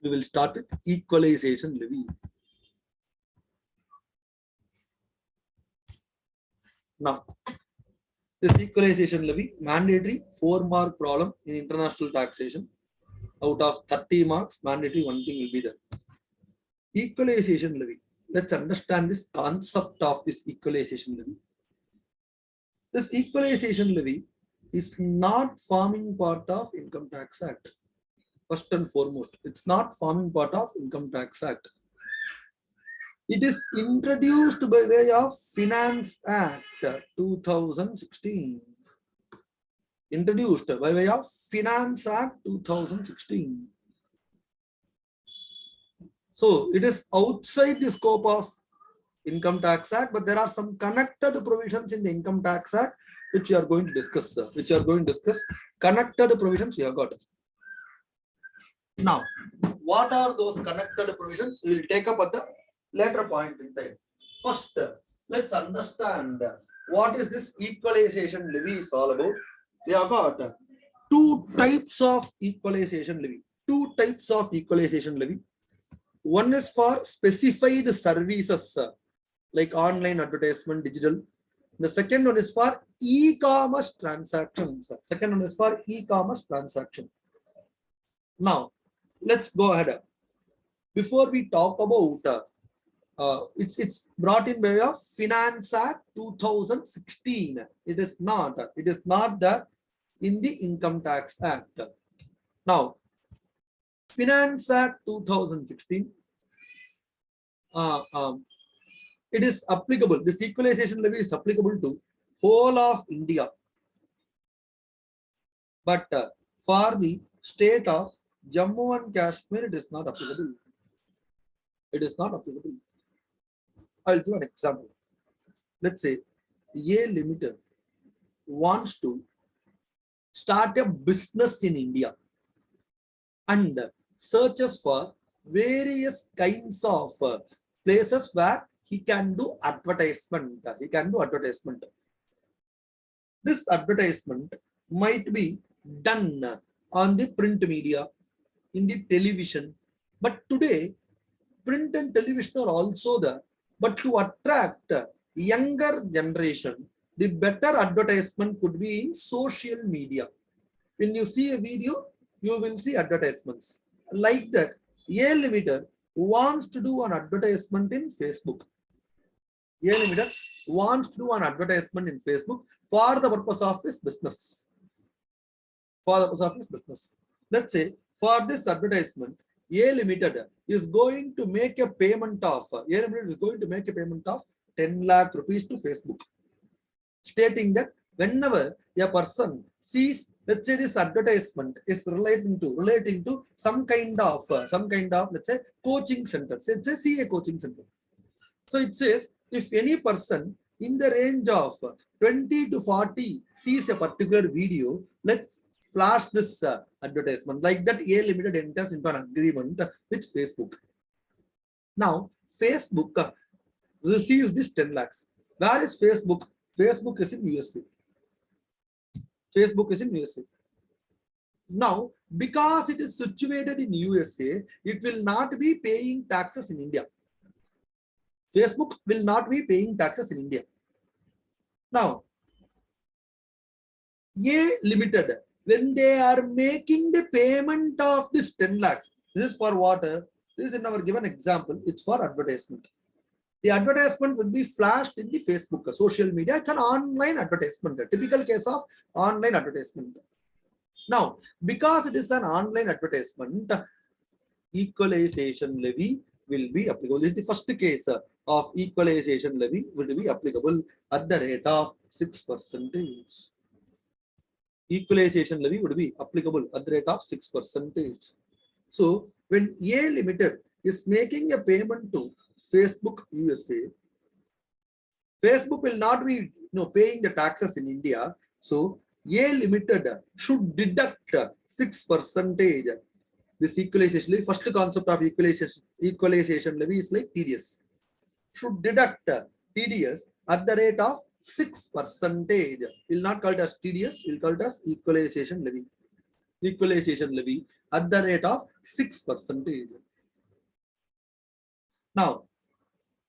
We will start with Equalization Levy. Now, this Equalization Levy, mandatory 4-mark problem in international taxation. Out of 30 marks, mandatory one thing will be there. Equalization Levy. Let's understand this concept of this Equalization Levy. This Equalization Levy is not forming part of Income Tax Act. First and foremost, it's not forming part of Income Tax Act. It is introduced by way of Finance Act 2016. Introduced by way of Finance Act 2016. So it is outside the scope of Income Tax Act, but there are some connected provisions in the Income Tax Act which we are going to discuss. Connected provisions we have got. Now, what are those connected provisions? We will take up at the later point in time. First, let's understand what is this Equalization Levy is all about. We have got two types of Equalization Levy. One is for specified services like online advertisement, digital. The second one is for e-commerce transactions. Now, let's go ahead. Before we talk about it's brought in by way of Finance Act 2016. It is not there in the Income Tax Act. Now, Finance Act 2016. It is applicable. This Equalization Levy is applicable to whole of India, but for the state of Jammu and Kashmir, it is not applicable. I will give an example. Let's say A Limited wants to start a business in India and searches for various kinds of places where he can do advertisement. This advertisement might be done on the print media, in the television, but today print and television are also there. But to attract younger generation, the better advertisement could be in social media. When you see a video, you will see advertisements. Like that, A Limited wants to do an advertisement in Facebook. A Limited wants to do an advertisement in Facebook for the purpose of his business. Let's say for this advertisement, A Limited is going to make a payment of 10 lakh rupees to Facebook, stating that whenever a person sees, let's say this advertisement is relating to some kind of let's say coaching center, let's say CA coaching center. So it says if any person in the range of 20 to 40 sees a particular video, let's flash this advertisement. Like that, A Limited enters into an agreement with Facebook. Now, Facebook receives this 10 lakhs. Where is Facebook? Facebook is in USA. Now, because it is situated in USA, it will not be paying taxes in India. Facebook will not be paying taxes in India. Now, A Limited, when they are making the payment of this 10 lakhs, this is for what? This is in our given example, it's for advertisement. The advertisement will be flashed in the Facebook, social media. It's an online advertisement, a typical case of online advertisement. Now, because it is an online advertisement, Equalization Levy will be applicable. This is the first case of Equalization Levy will be applicable at the rate of 6%. Equalization Levy would be applicable at the rate of 6%. So when A Limited is making a payment to Facebook USA, Facebook will not be paying the taxes in India. So A Limited should deduct 6%. This Equalization Levy, first concept of Equalization Levy is like TDS. Should deduct TDS at the rate of 6%. We'll not call it as TDS, we'll call it as Equalization Levy. equalization levy at the rate of 6%. Now,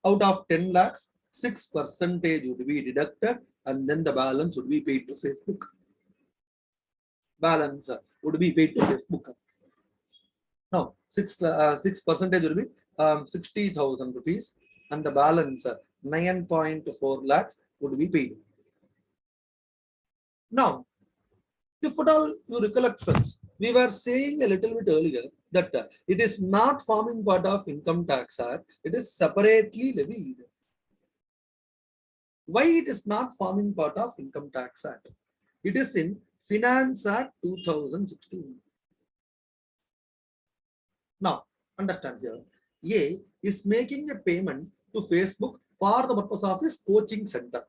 out of 10 lakhs, 6% would be deducted and then the balance would be paid to Facebook. Balance would be paid to Facebook. Now, 6% would be 60,000 rupees and the balance 9.4 lakhs would be paid. Now, if at all you recollect, friends, we were saying a little bit earlier that it is not forming part of Income Tax Act, it is separately levied. Why it is not forming part of Income Tax Act? It is in Finance Act 2016. Now, understand here, A is making a payment to Facebook for the purpose of his coaching center.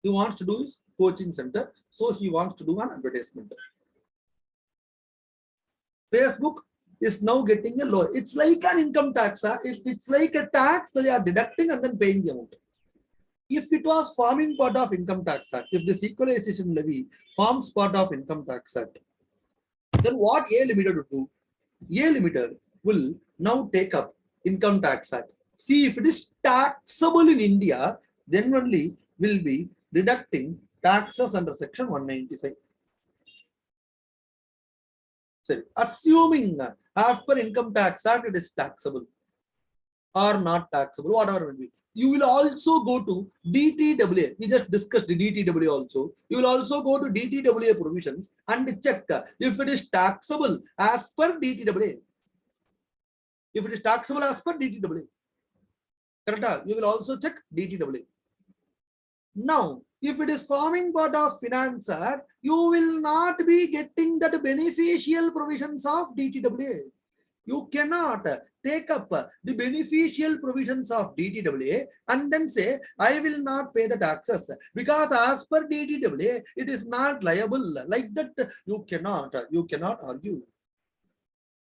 He wants to do his coaching center, so he wants to do an advertisement. Facebook is now getting a low. It's like an income tax. It's like a tax that they are deducting and then paying the amount. If it was forming part of Income Tax Act, if this Equalization Levy forms part of Income Tax Act, then what A Limited would do? A Limited will now take up Income Tax Act. See if it is taxable in India, then only will be deducting taxes under Section 195. Sorry, assuming as per Income Tax Act it is taxable or not taxable, whatever it will be. You will also go to DTWA. We just discussed the DTWA also. You will also go to DTWA provisions and check if it is taxable as per DTWA. If it is taxable as per DTWA. Correct? You will also check DTWA. Now, if it is forming part of Finance Act, you will not be getting that beneficial provisions of DTWA. You cannot take up the beneficial provisions of DTWA and then say, I will not pay the taxes because as per DTWA, it is not liable. Like that, you cannot argue.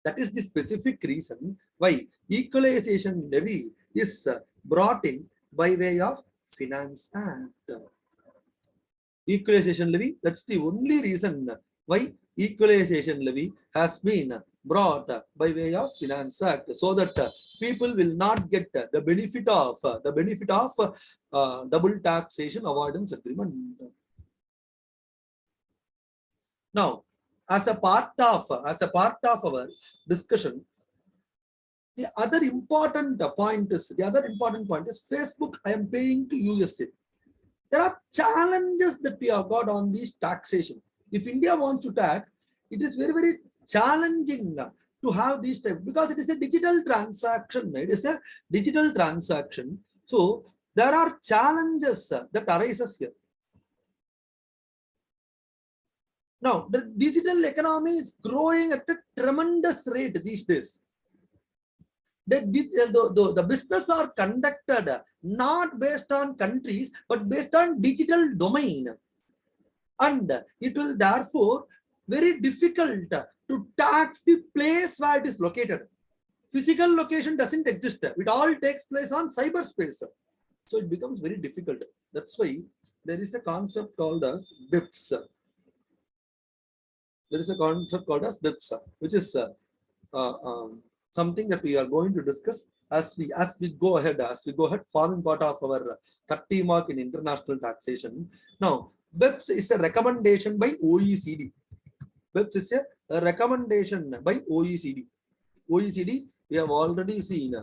That is the specific reason why Equalization Levy is brought in by way of Finance Act. Equalization Levy, that's the only reason why Equalization Levy has been brought by way of Finance Act, so that people will not get the benefit of double taxation avoidance agreement. Now, as a part of our discussion, the other important point is Facebook. I am paying to USA. There are challenges that we have got on this taxation. If India wants to tax, it is very, very challenging to have these type, because it is a digital transaction. It is a digital transaction. So there are challenges that arises here. Now, the digital economy is growing at a tremendous rate these days. The business are conducted not based on countries, but based on digital domain. And it will therefore very difficult to tax the place where it is located. Physical location doesn't exist. It all takes place on cyberspace. So it becomes very difficult. That's why there is a concept called as BIPS. There is a concept called as BIPS, which is something that we are going to discuss as we go ahead, forming part of our 30 mark in international taxation. Now, BIPS is a recommendation by OECD. BIPS is a recommendation by OECD. OECD, we have already seen.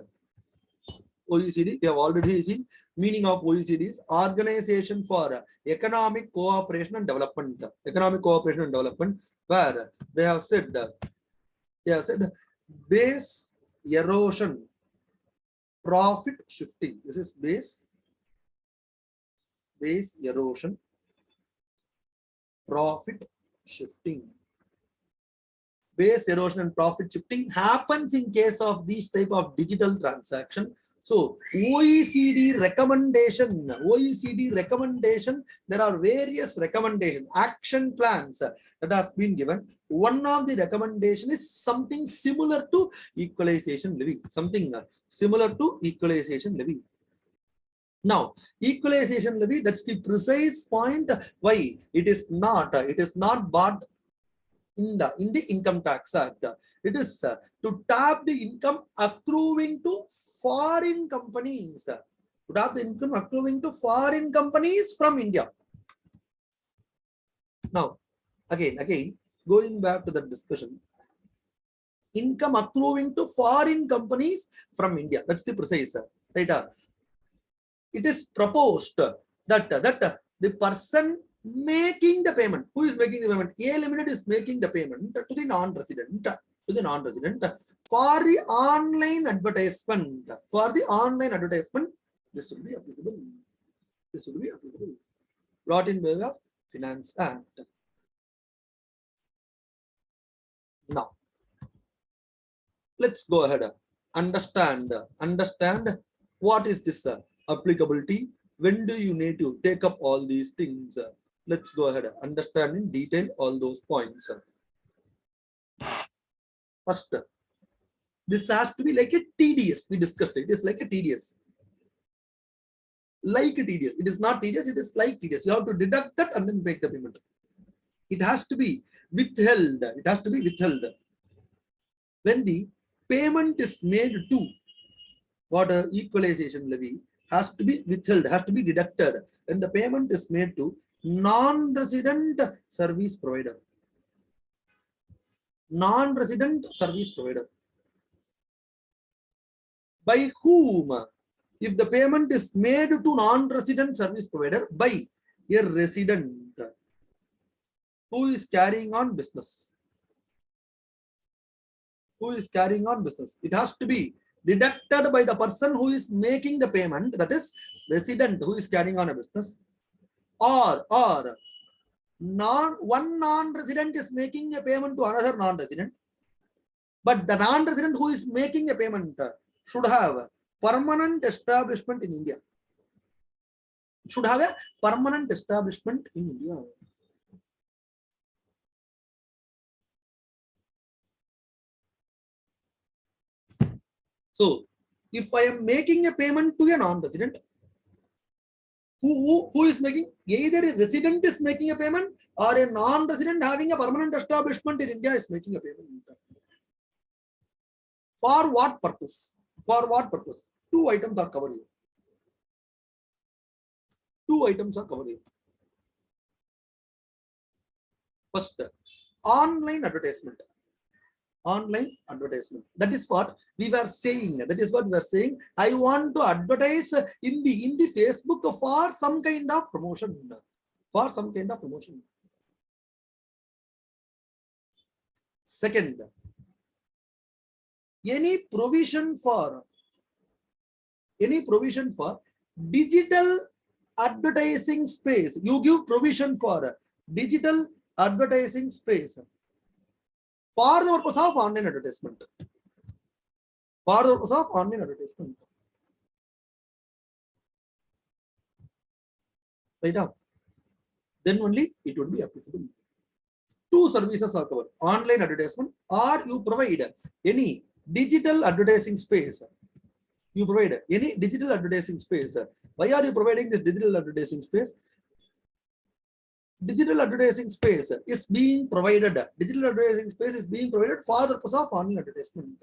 Meaning of OECD is Organization for Economic Cooperation and Development. Where they have said base erosion, profit shifting. This is base erosion, profit shifting. Base erosion and profit shifting happens in case of these type of digital transaction. So OECD recommendation, there are various recommendation, action plans that has been given. One of the recommendation is something similar to Equalization Levy, Now, Equalization Levy, that's the precise point why it is not bought in the Income Tax Act. It is to tap the income accruing to foreign companies. To tap the income accruing to foreign companies from India. Now, again, going back to the discussion, income accruing to foreign companies from India. That's the precise, right? It is proposed that the person making the payment, who is making the payment? A Limited is making the payment to the non-resident, for the online advertisement. For the online advertisement, this will be applicable. This will be applicable. Brought in way of Finance Act. Now, let's go ahead. Understand what is this applicability. When do you need to take up all these things? Let's go ahead. Understand in detail all those points. First, this has to be like a tedious. We discussed it. It is like a tedious. Like a tedious. It is not tedious. It is like tedious. You have to deduct that and then make the payment. It has to be withheld. It has to be withheld. When the payment is made to what equalization levy has to be withheld, has to be deducted when the payment is made to non-resident service provider. Non-resident service provider. By whom? If the payment is made to non-resident service provider by a resident who is carrying on business. Who is carrying on business. It has to be deducted by the person who is making the payment, that is resident who is carrying on a business, or one non-resident is making a payment to another non-resident, but the non-resident who is making a payment should have permanent establishment in India. Should have a permanent establishment in India. So, if I am making a payment to a non-resident, who is making? Either a resident is making a payment or a non-resident having a permanent establishment in India is making a payment. For what purpose? For what purpose? Two items are covered here. Two items are covered here. First, online advertisement. Online advertisement. That is what we were saying. That is what we were saying. I want to advertise in the Facebook for some kind of promotion. For some kind of promotion. Second, any provision for digital advertising space. You give provision for digital advertising space for the purpose of online advertisement. For the purpose of online advertisement. Right now. Then only it would be applicable. Two services are covered. Online advertisement, or you provide any digital advertising space. You provide any digital advertising space. Why are you providing this digital advertising space? Digital advertising space is being provided. Digital advertising space is being provided for the purpose of online advertisement.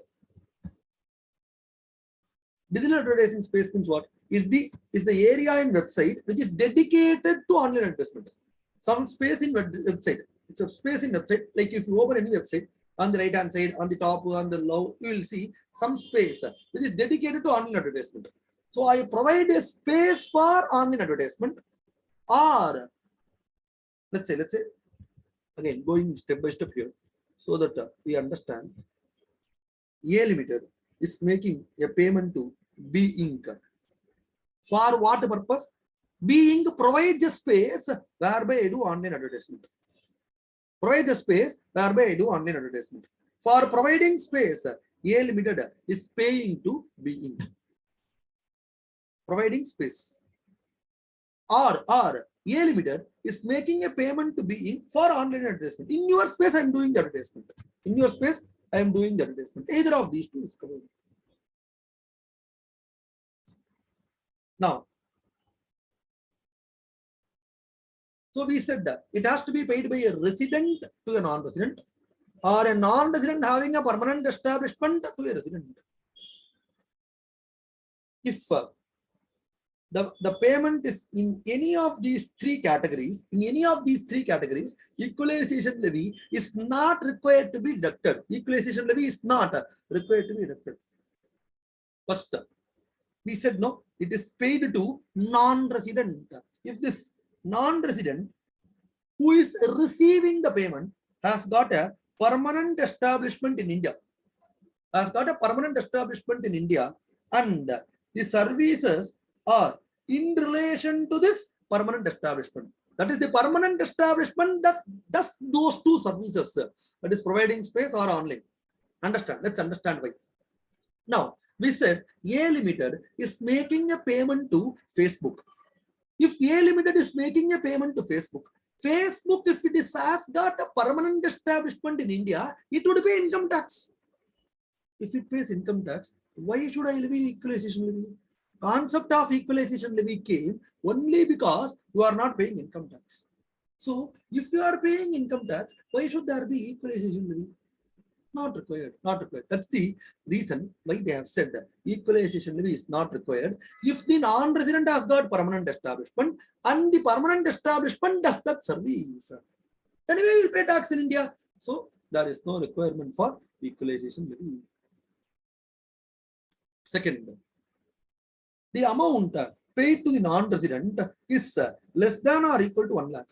Digital advertising space means what? Is the area in website which is dedicated to online advertisement. Some space in website. It's a space in website. Like if you open any website, on the right hand side, on the top, on the low, you will see some space which is dedicated to online advertisement. So I provide a space for online advertisement, or let's say, again, going step by step here, so that we understand. A Limited is making a payment to B Inc. For what purpose? B Inc. provides a space whereby I do online advertisement. Provides a space whereby I do online advertisement. For providing space, A Limited is paying to B Inc. Providing space. Or A Limited is making a payment to B Inc. for online advertisement. In your space, I am doing the advertisement. In your space, I am doing the advertisement. Either of these two is covered. Now, so we said that it has to be paid by a resident to a non-resident, or a non-resident having a permanent establishment to a resident. If the payment is in any of these three categories, equalization levy is not required to be deducted. Equalization levy is not required to be deducted. First, we said no, it is paid to non-resident. If this non-resident who is receiving the payment has got a permanent establishment in India, and the services are in relation to this permanent establishment. That is the permanent establishment that does those two services, that is providing space or online. Understand? Let's understand why. Now, we said A Limited is making a payment to Facebook. If A Limited is making a payment to Facebook, if it is has got a permanent establishment in India, it would pay income tax. If it pays income tax, why should I levy equalization levy? Concept of equalization levy came only because you are not paying income tax. So, if you are paying income tax, why should there be equalization levy? Not required. That's the reason why they have said that equalization levy is not required if the non-resident has got permanent establishment and the permanent establishment does that service. Anyway, you will pay tax in India. So, there is no requirement for equalization levy. Second, the amount paid to the non-resident is less than or equal to 1 lakh.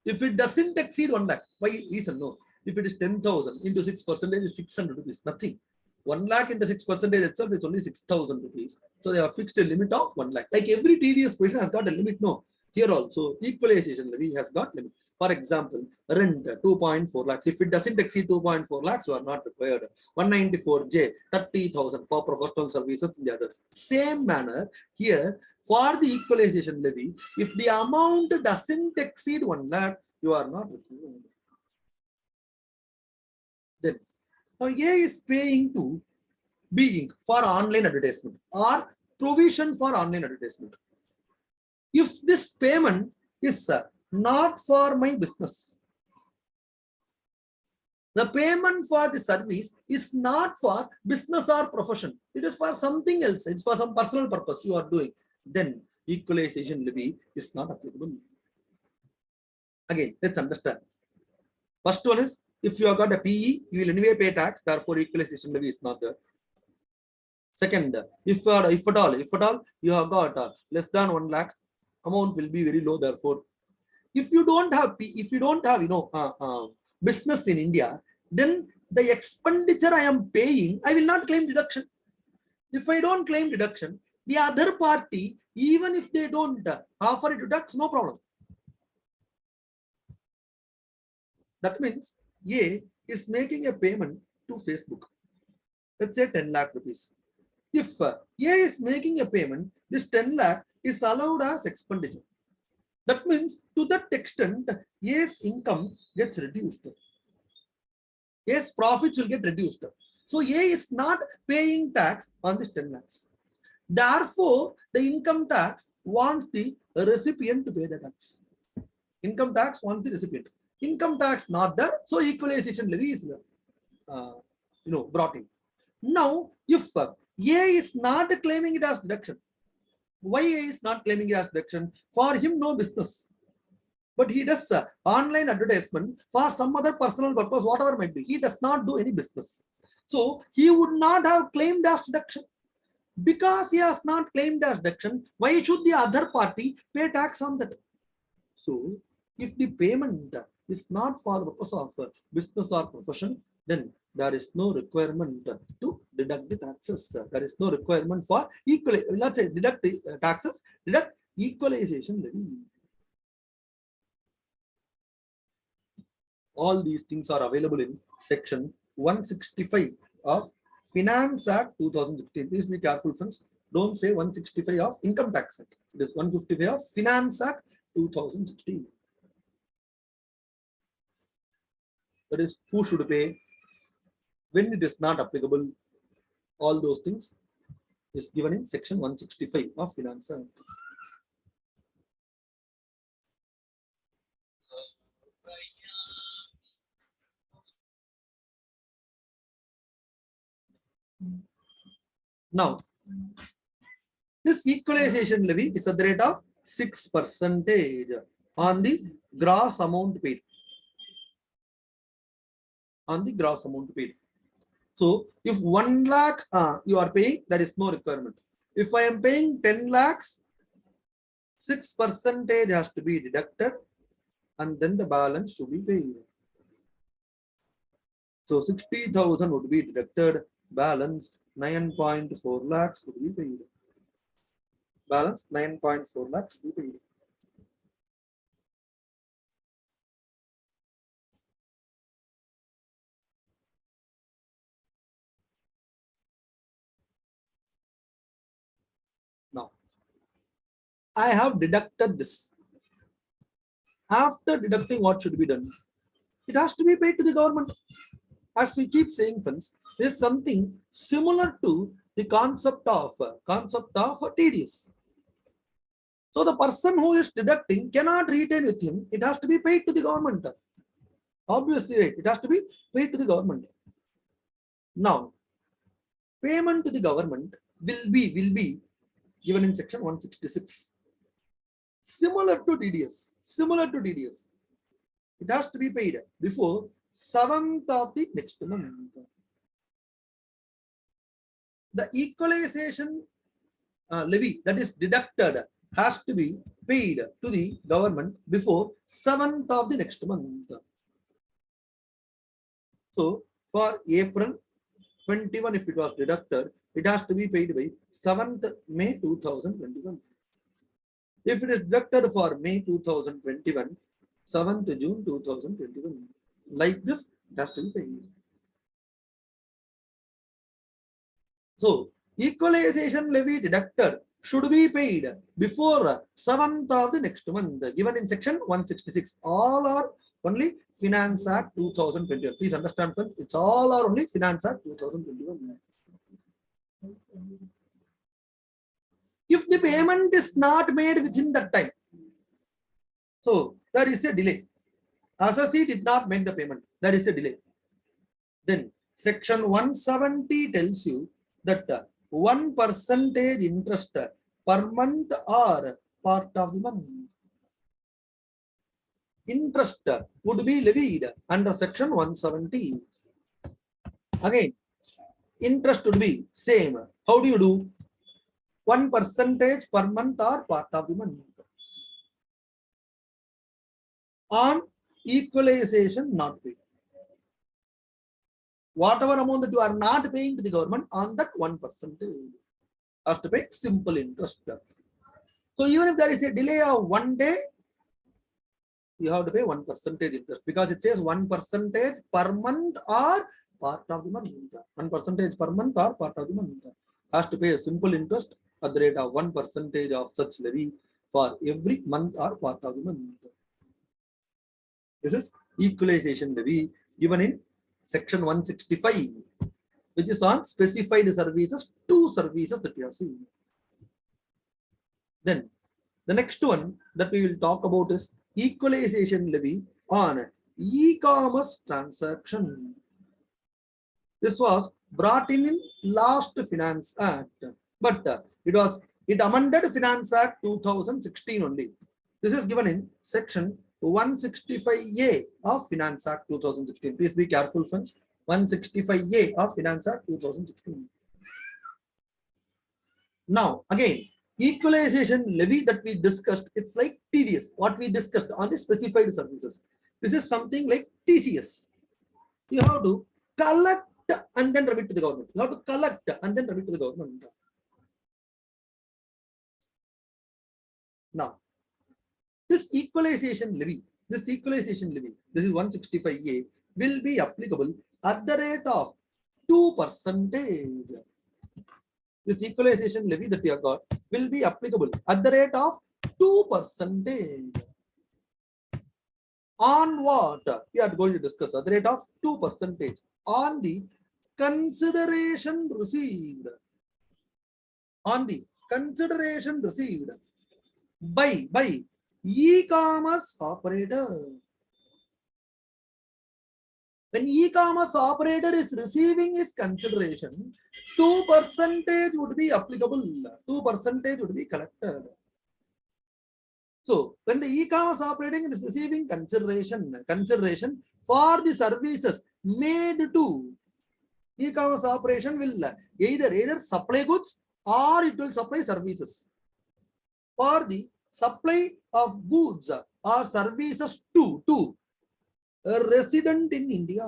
If it doesn't exceed 1 lakh, why reason? No. If it is 10,000 into 6% is 600 rupees, nothing. 1 lakh into 6% itself is only 6,000 rupees. So they have fixed a limit of 1 lakh. Like every TDS position has got a limit. No. Here also, equalization levy has got limit. For example, rent 2.4 lakhs. If it doesn't exceed 2.4 lakhs, you are not required. 194J, 30,000 for professional services in the others. Same manner, here, for the equalization levy, if the amount doesn't exceed 1 lakh, you are not required. Then, now A is paying to B Inc. for online advertisement or provision for online advertisement. If this payment is not for my business, the payment for the service is not for business or profession. It is for something else. It's for some personal purpose you are doing. Then equalization levy is not applicable. Again, let's understand. First one is, if you have got a PE, you will anyway pay tax. Therefore, equalization levy is not there. Second, if at all you have got less than 1 lakh, amount will be very low. Therefore, if you don't have business in India, then the expenditure I am paying, I will not claim deduction. If I don't claim deduction, the other party, even if they don't offer a deduction, no problem. That means A is making a payment to Facebook. Let's say 10 lakh rupees. If A is making a payment, this 10 lakh is allowed as expenditure. That means to that extent, A's income gets reduced. A's profits will get reduced. So A is not paying tax on this 10 lakhs. Therefore, the income tax wants the recipient to pay the tax. Income tax wants the recipient. Income tax not there, so equalization levy is brought in. Now, if A is not claiming it as deduction, why A is not claiming it as deduction? For him, no business. But he does online advertisement for some other personal purpose, whatever might be. He does not do any business. So, he would not have claimed as deduction. Because he has not claimed as deduction, why should the other party pay tax on that? So, if the payment is not for the purpose of business or profession, then there is no requirement to deduct the taxes. There is no requirement for deduct taxes, deduct equalization levy. All these things are available in section 165 of Finance Act 2016. Please be careful, friends. Don't say 165 of Income Tax Act. It is 155 of Finance Act 2016. That is, who should pay, when it is not applicable, all those things is given in section 165 of Finance Act. Now, this equalization levy is at the rate of 6% on the gross amount paid. On the gross amount paid. So, if 1 lakh you are paying, there is no requirement. If I am paying 10 lakhs, 6% has to be deducted and then the balance to be paid. So 60,000 would be deducted, balance 9.4 lakhs would be paid. Balance 9.4 lakhs would be paid. Now, I have deducted this. After deducting, what should be done? It has to be paid to the government. As we keep saying, friends, this is something similar to the concept of TDS. So the person who is deducting cannot retain with him. It has to be paid to the government. Obviously, right? It has to be paid to the government. Now, payment to the government will be given in section 166. Similar to TDS. Similar to TDS. It has to be paid before 7th of the next month. The equalization levy that is deducted has to be paid to the government before 7th of the next month. So for April 21, if it was deducted, it has to be paid by 7th May 2021. If it is deducted for May 2021, 7th June 2021. Like this, it has to be paid. So, equalization levy deducted should be paid before 7th of the next month, given in section 166. All are only Finance Act 2021. Please understand, friends, it's all are only Finance Act 2021. If the payment is not made within that time, so there is a delay. Assessee did not make the payment, there is a delay. Then section 170 tells you that 1% interest per month or part of the month. Interest would be levied under section 170. Again, interest would be same. How do you do? 1% per month or part of the month. On equalization not paid. Whatever amount that you are not paying to the government, on that 1% has to pay simple interest. So even if there is a delay of 1 day, you have to pay 1% interest because it says 1% per month or part of the month. 1% per month or part of the month has to pay a simple interest at the rate of 1% of such levy for every month or part of the month. This is equalization levy given in section 165, which is on specified services, 2 services that we have seen. Then the next one that we will talk about is equalization levy on e-commerce transaction. This was brought in last Finance Act, but it amended Finance Act 2016 only. This is given in section 165A of Finance Act 2016. Please be careful, friends. 165A of Finance Act 2016. Now, again, equalization levy that we discussed, it's like TDS, what we discussed on the specified services. This is something like TCS. You have to collect and then remit to the government. You have to collect and then remit to the government. Now, this equalization levy, this is 165A, will be applicable at the rate of 2%. This equalization levy that we have got will be applicable at the rate of 2%. On what? We are going to discuss at the rate of 2% on the consideration received. On the consideration received by e-commerce operator. When e-commerce operator is receiving his consideration, 2% would be applicable. 2% would be collected. So when the e-commerce operating is receiving consideration for the services made to e-commerce operation will either supply goods or it will supply services. For the supply of goods or services to a resident in India.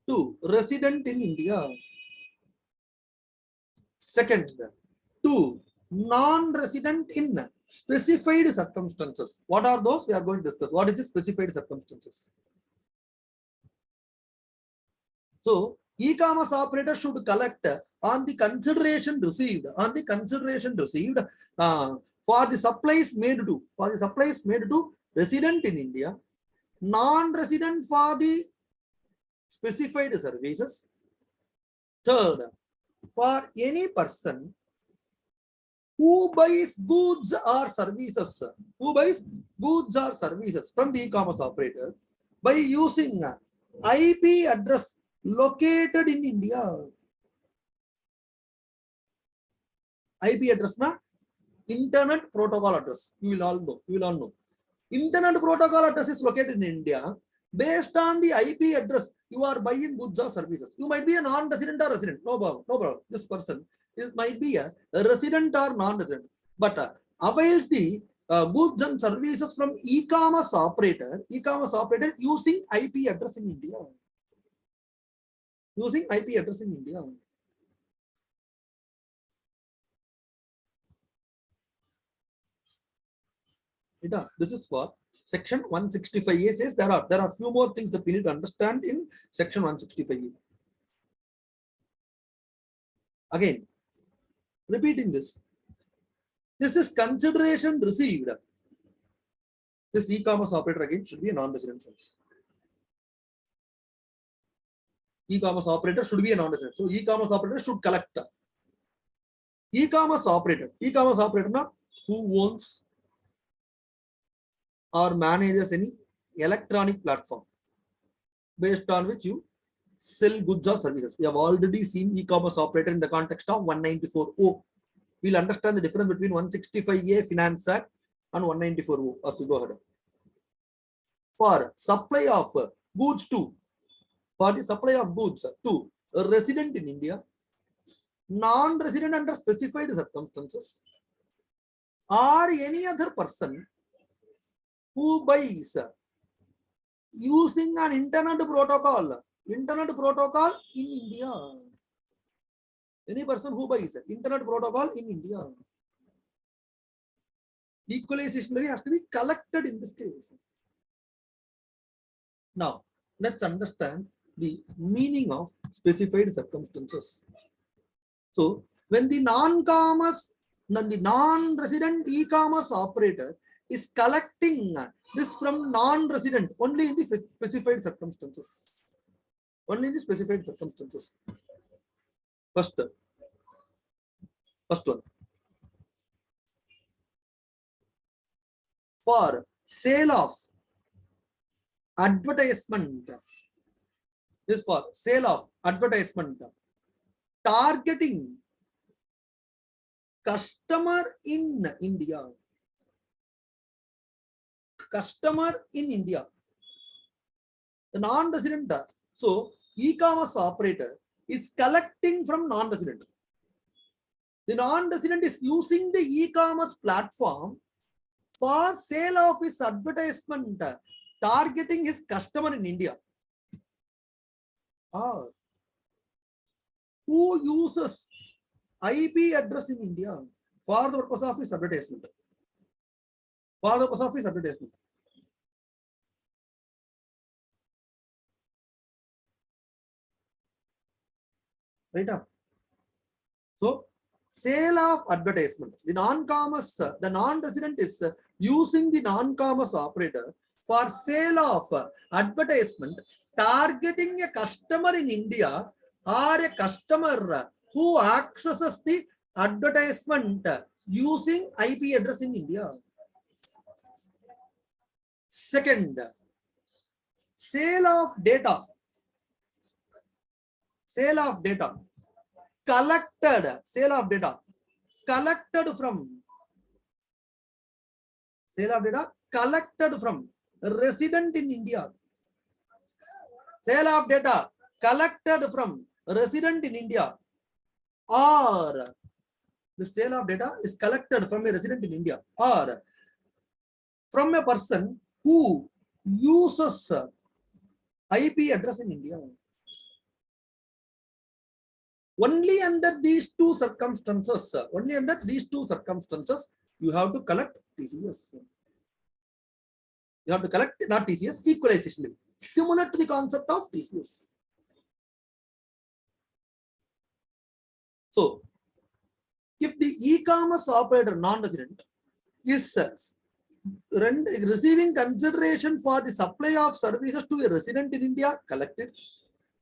To resident in India. Second, to non-resident in specified circumstances. What are those? We are going to discuss. What is the specified circumstances? So, e-commerce operator should collect on the consideration received, for the supplies made to resident in India, non-resident for the specified services. Third, for any person who buys goods or services from the e-commerce operator by using IP address located in India. IP address na internet protocol address. You will all know. Internet protocol address is located in India. Based on the IP address, you are buying goods or services. You might be a non-resident or resident. No problem. This person might be a resident or non-resident, but avails the goods and services from e-commerce operator using IP address in India. This is for section 165A. Says there are few more things that we need to understand in section 165A. Again, repeating this. This is consideration received. This e-commerce operator again should be a non-resident. E-commerce operator should be a non-resident. So e-commerce operator should collect. E-commerce operator now, who owns or manages any electronic platform based on which you sell goods or services. We have already seen e-commerce operator in the context of 194O. We'll understand the difference between 165A Finance Act and 194O as we go ahead. For supply of goods to a resident in India, non-resident under specified circumstances, or any other person who buys using an internet protocol in India. Any person who buys internet protocol in India. Equalization levy has to be collected in this case. Now, let's understand the meaning of specified circumstances. So, when the non-resident e-commerce operator is collecting this from non-resident only in the specified circumstances. First one. For sale of advertisement. This is for sale of advertisement targeting customer in India. The non-resident. So, e-commerce operator is collecting from non-resident. The non-resident is using the e-commerce platform for sale of his advertisement targeting his customer in India. Who uses IP address in India for the purpose of his advertisement? Right up. So, sale of advertisement. The non-resident is using the non-commerce operator for sale of advertisement targeting a customer in India or a customer who accesses the advertisement using IP address in India. Second, sale of data collected, sale of data collected from resident in India. Sale of data collected from resident in India, or the sale of data is collected from a resident in India or from a person who uses IP address in India. Only under these two circumstances, you have to collect TCS. You have to collect, not TCS, equalization levy, similar to the concept of TCS. So, if the e-commerce operator non-resident is receiving consideration for the supply of services to a resident in India, collected.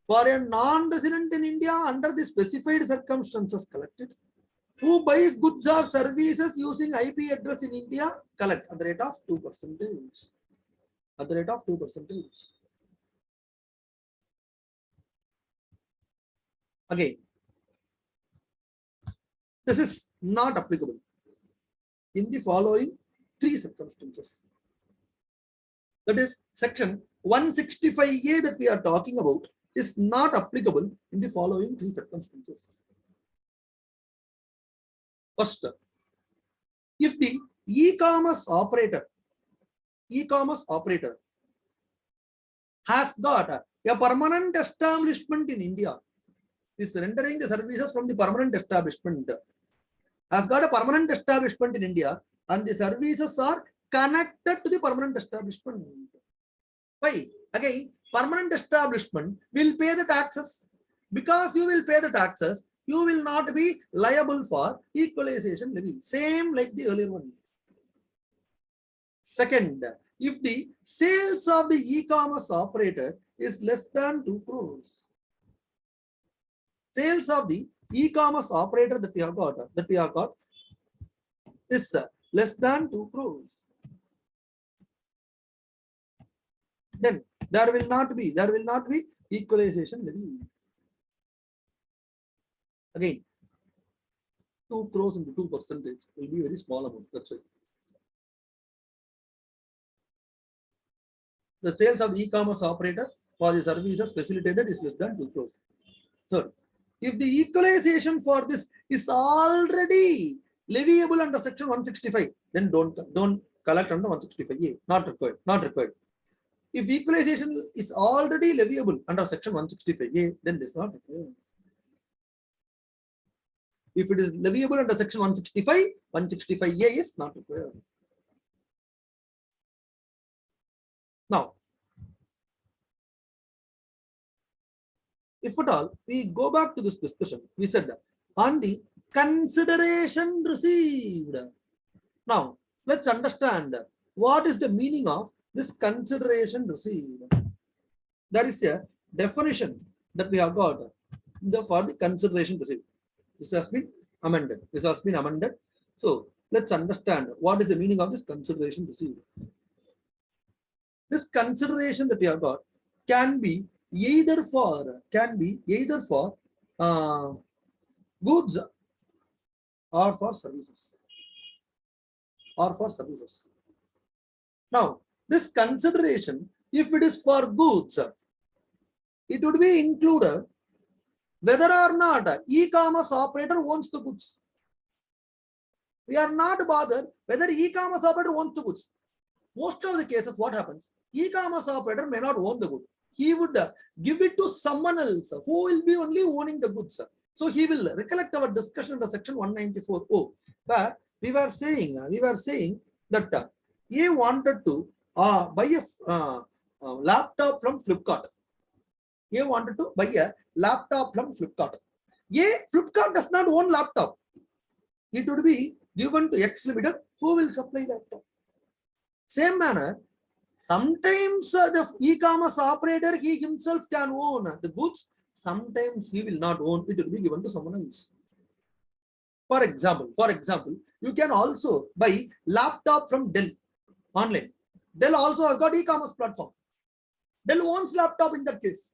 For a non-resident in India, under the specified circumstances, collected. Who buys goods or services using IP address in India, collect at the rate of 2%. At the rate of 2%. Again, this is not applicable in the following 3 circumstances. That is, section 165A that we are talking about is not applicable in the following 3 circumstances. First, if the e-commerce operator has got a permanent establishment in India, is rendering the services from the permanent establishment, has got a permanent establishment in India, and the services are connected to the permanent establishment. Why? Again, permanent establishment will pay the taxes. Because you will pay the taxes, you will not be liable for equalization levy. Same like the earlier one. Second, if the sales of the e-commerce operator is less than 2 crores. Sales of the e-commerce operator that we have got is less than 2 crores. Then there will not be equalization levy. Again, 2 crores into 2% will be very small amount. That's it. The sales of the e-commerce operator for the services facilitated is less than 2 crores. Third, if the equalization for this is already leviable under section 165, then don't collect under 165A. Not required. If equalization is already leviable under section 165A, then this is not required. If it is leviable under section 165, 165A is not required. Now, if at all we go back to this discussion, we said that on the consideration received. Now, let's understand what is the meaning of this consideration received. There is a definition that we have got for the consideration received. This has been amended. So let's understand what is the meaning of this consideration received. This consideration that we have got can be either for goods or for services. Now, this consideration, if it is for goods, it would be included whether or not e-commerce operator owns the goods. We are not bothered whether e-commerce operator owns the goods. Most of the cases, what happens? E-commerce operator may not own the good. He would give it to someone else who will be only owning the goods. So he will recollect our discussion under section 194O, where we were saying that he wanted to buy a laptop from Flipkart. Flipkart does not own laptop. It would be given to X Limited, who will supply laptop. Same manner, sometimes the e-commerce operator, he himself can own the goods. Sometimes he will not own. It will be given to someone else. For example, you can also buy laptop from Dell online. Dell also has got e-commerce platform. Dell owns laptop in that case.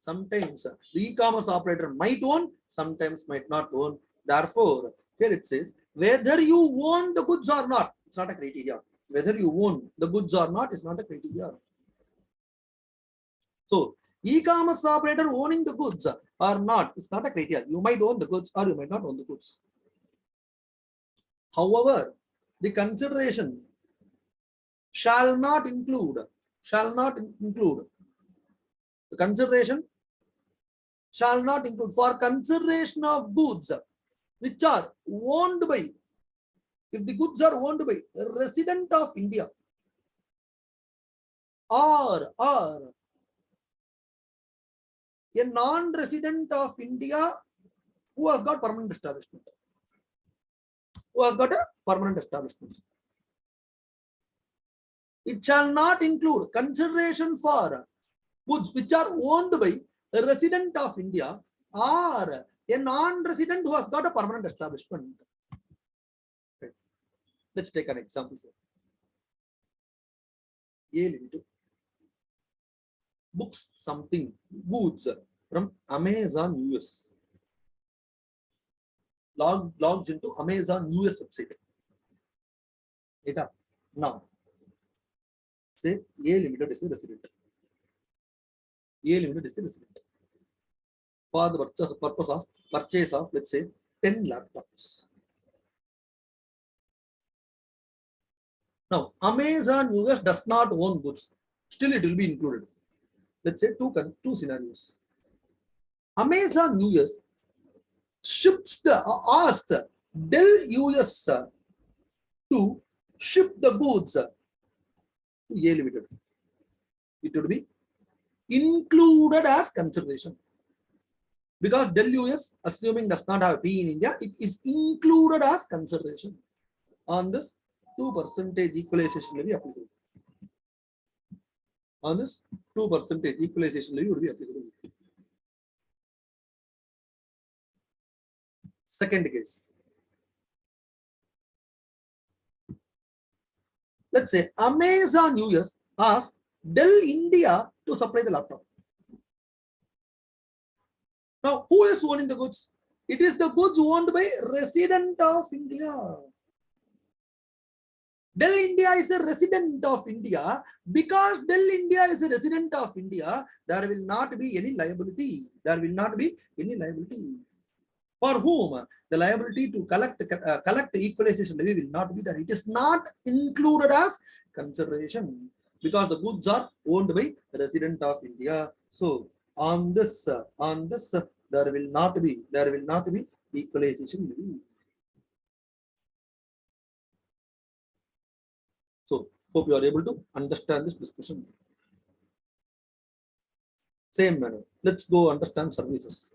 Sometimes the e-commerce operator might own, sometimes might not own. Therefore, here it says whether you own the goods or not, it's not a criteria. Whether you own the goods or not is not a criteria. So e-commerce operator owning the goods or not is not a criteria. You might own the goods or you might not own the goods. However, the consideration shall not include the consideration shall not include for consideration of goods which are owned by, if the goods are owned by a resident of India or a non-resident of India who has got permanent establishment. It shall not include consideration for goods which are owned by a resident of India or a non-resident who has got a permanent establishment. Okay. Let's take an example here. A Limited books something, goods from Amazon US. Logs into Amazon US website. Data. Now, say A Limited is the resident. A Limited is the resident. For the purpose of purchase of, let's say, 10 laptops. Now, Amazon US does not own goods. Still, it will be included. Let's say two scenarios. Amazon US asks Dell US to ship the goods to A Limited. It would be included as consideration. Because Dell US, assuming does not have a P in India, it is included as consideration. On this, 2% equalization levy applicable. On this, 2% equalization levy would be applicable. Second case. Let's say Amazon US asks Dell India to supply the laptop. Now, who is owning the goods? It is the goods owned by resident of India. Dell India is a resident of India. Because Dell India is a resident of India, there will not be any liability. For whom? The liability to collect equalization levy will not be there. It is not included as consideration because the goods are owned by resident of India. So on this there will not be equalization levy. So hope you are able to understand this discussion. Same manner. Let's go understand services.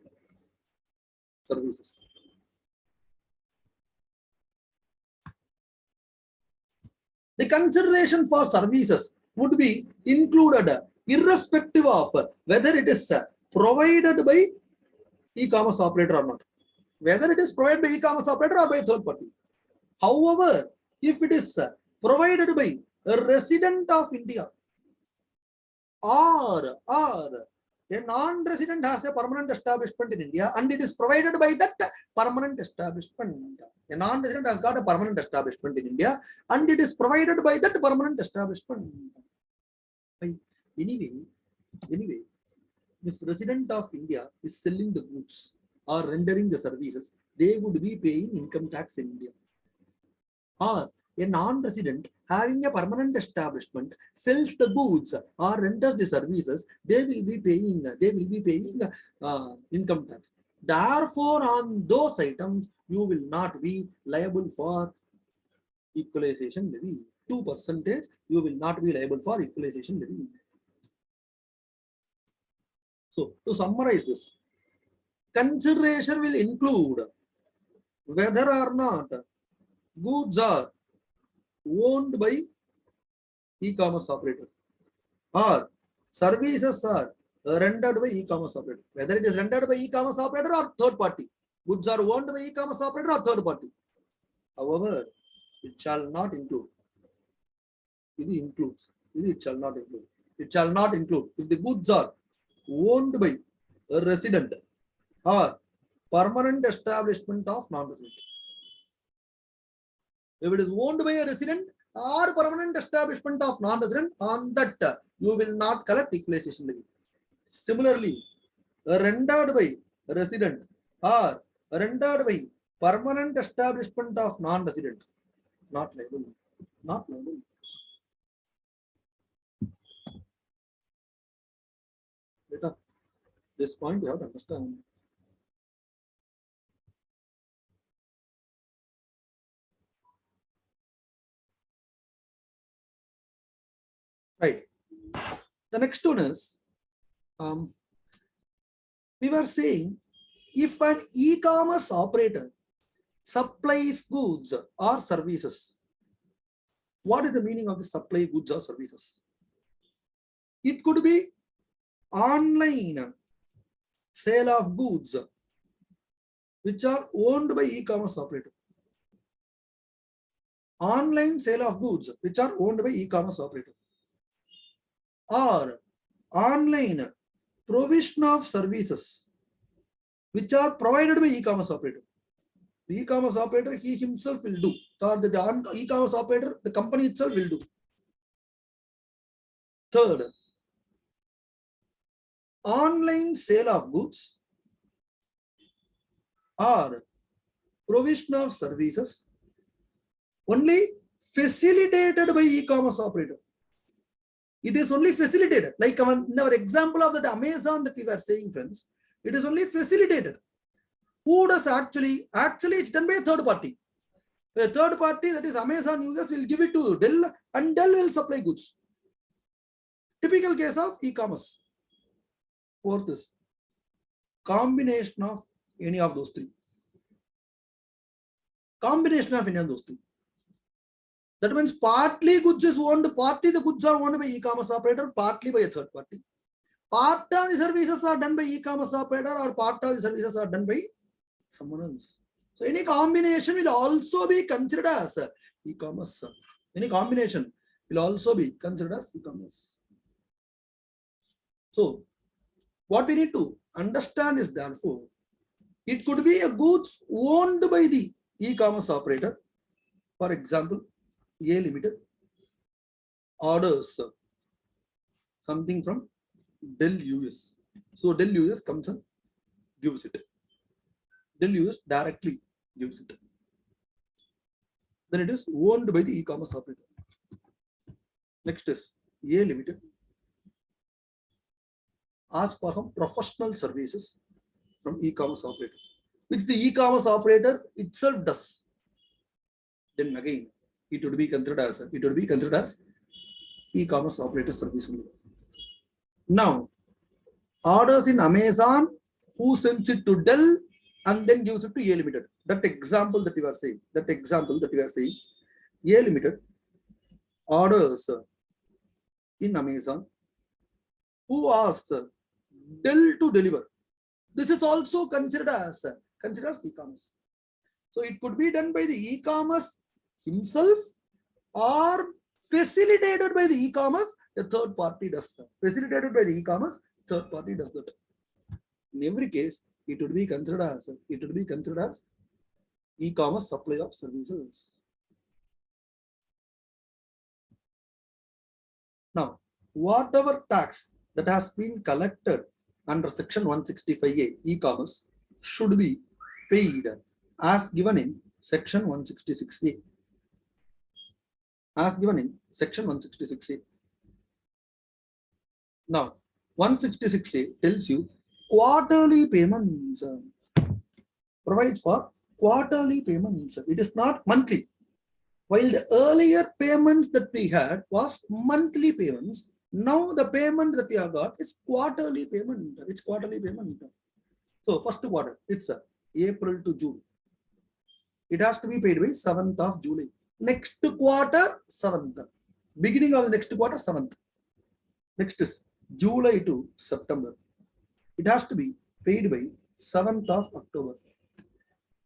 The consideration for services would be included irrespective of whether it is provided by e-commerce operator or not. Whether it is provided by e-commerce operator or by third party. However, if it is provided by a resident of India or a non-resident has a permanent establishment in India and it is provided by that permanent establishment. A non-resident has got a permanent establishment in India and it is provided by that permanent establishment. Anyway, if resident of India is selling the goods or rendering the services, they would be paying income tax in India. Or a non-resident having a permanent establishment sells the goods or renders the services, they will be paying income tax. Therefore, on those items, you will not be liable for equalization levy. 2% you will not be liable for equalization levy. So to summarize this, consideration will include whether or not goods are owned by e-commerce operator or services are rendered by e-commerce operator. Whether it is rendered by e-commerce operator or third party. Goods are owned by e-commerce operator or third party. However, it shall not include. It shall not include. It shall not include if the goods are owned by a resident or permanent establishment of non-resident. If it is owned by a resident or permanent establishment of non-resident, on that you will not collect equalization levy. Similarly, rendered by resident or rendered by permanent establishment of non-resident, not liable. Not liable. This point you have to understand. Right. The next one is, we were saying, if an e-commerce operator supplies goods or services, what is the meaning of the supply goods or services? It could be online sale of goods which are owned by e-commerce operator. Online sale of goods which are owned by e-commerce operator. Or online provision of services which are provided by e-commerce operator. The e-commerce operator, he himself will do, or the e-commerce operator, the company itself will do. Third, online sale of goods or provision of services only facilitated by e-commerce operator. It is only facilitated. Like in our example of that Amazon that we were saying, friends, it is only facilitated. Who does actually it's done by a third party. A third party, that is Amazon users, will give it to Dell and Dell will supply goods. Typical case of e-commerce. Fourth is combination of any of those three. Combination of any of those three. That means partly goods is owned, partly the goods are owned by e-commerce operator, partly by a third party. Part of the services are done by e-commerce operator or part of the services are done by someone else. So any combination will also be considered as e-commerce. Any combination will also be considered as e-commerce. So what we need to understand is, therefore, it could be a goods owned by the e-commerce operator. For example, A Limited orders something from Dell US. So Dell US comes and gives it. Dell US directly gives it. Then it is owned by the e-commerce operator. Next is A Limited asks for some professional services from e-commerce operator, which the e-commerce operator itself does. Then again, it would be considered as e-commerce operator service. Now, orders in Amazon, who sends it to Dell and then gives it to A Limited. That example that you are saying, A Limited orders in Amazon, who asks Dell to deliver. This is also considered as e-commerce. So it could be done by the e-commerce himself or facilitated by the e-commerce, the third party does that. Facilitated by the e-commerce, third party does that. In every case, it would be considered as e-commerce supply of services. Now, whatever tax that has been collected under section 165A e-commerce should be paid as given in section 166A. As given in section 166A. Now, 166A tells you quarterly payments, provides for quarterly payments. It is not monthly. While the earlier payments that we had was monthly payments, now the payment that we have got is quarterly payment. It's quarterly payment. So first quarter, it's April to June. It has to be paid by 7th of July. Next quarter, 7th. Beginning of the next quarter, 7th. Next is July to September. It has to be paid by 7th of October.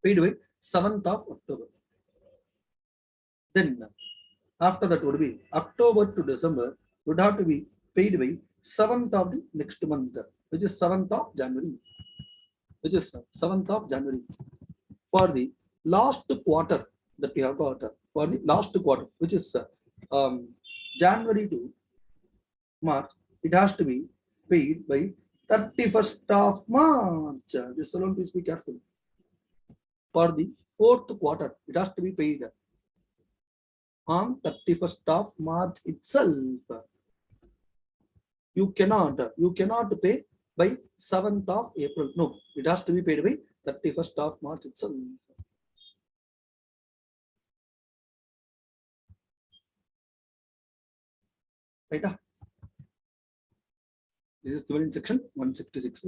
Paid by 7th of October. Then after that would be October to December would have to be paid by 7th of the next month, which is 7th of January, which is 7th of January. For the last quarter that we have got, for the last quarter, which is January to March, it has to be paid by 31st of March. This alone, please be careful. For the fourth quarter, it has to be paid on 31st of March itself. You cannot pay by 7th of April. No, it has to be paid by 31st of March itself. Right? This is given in section 166.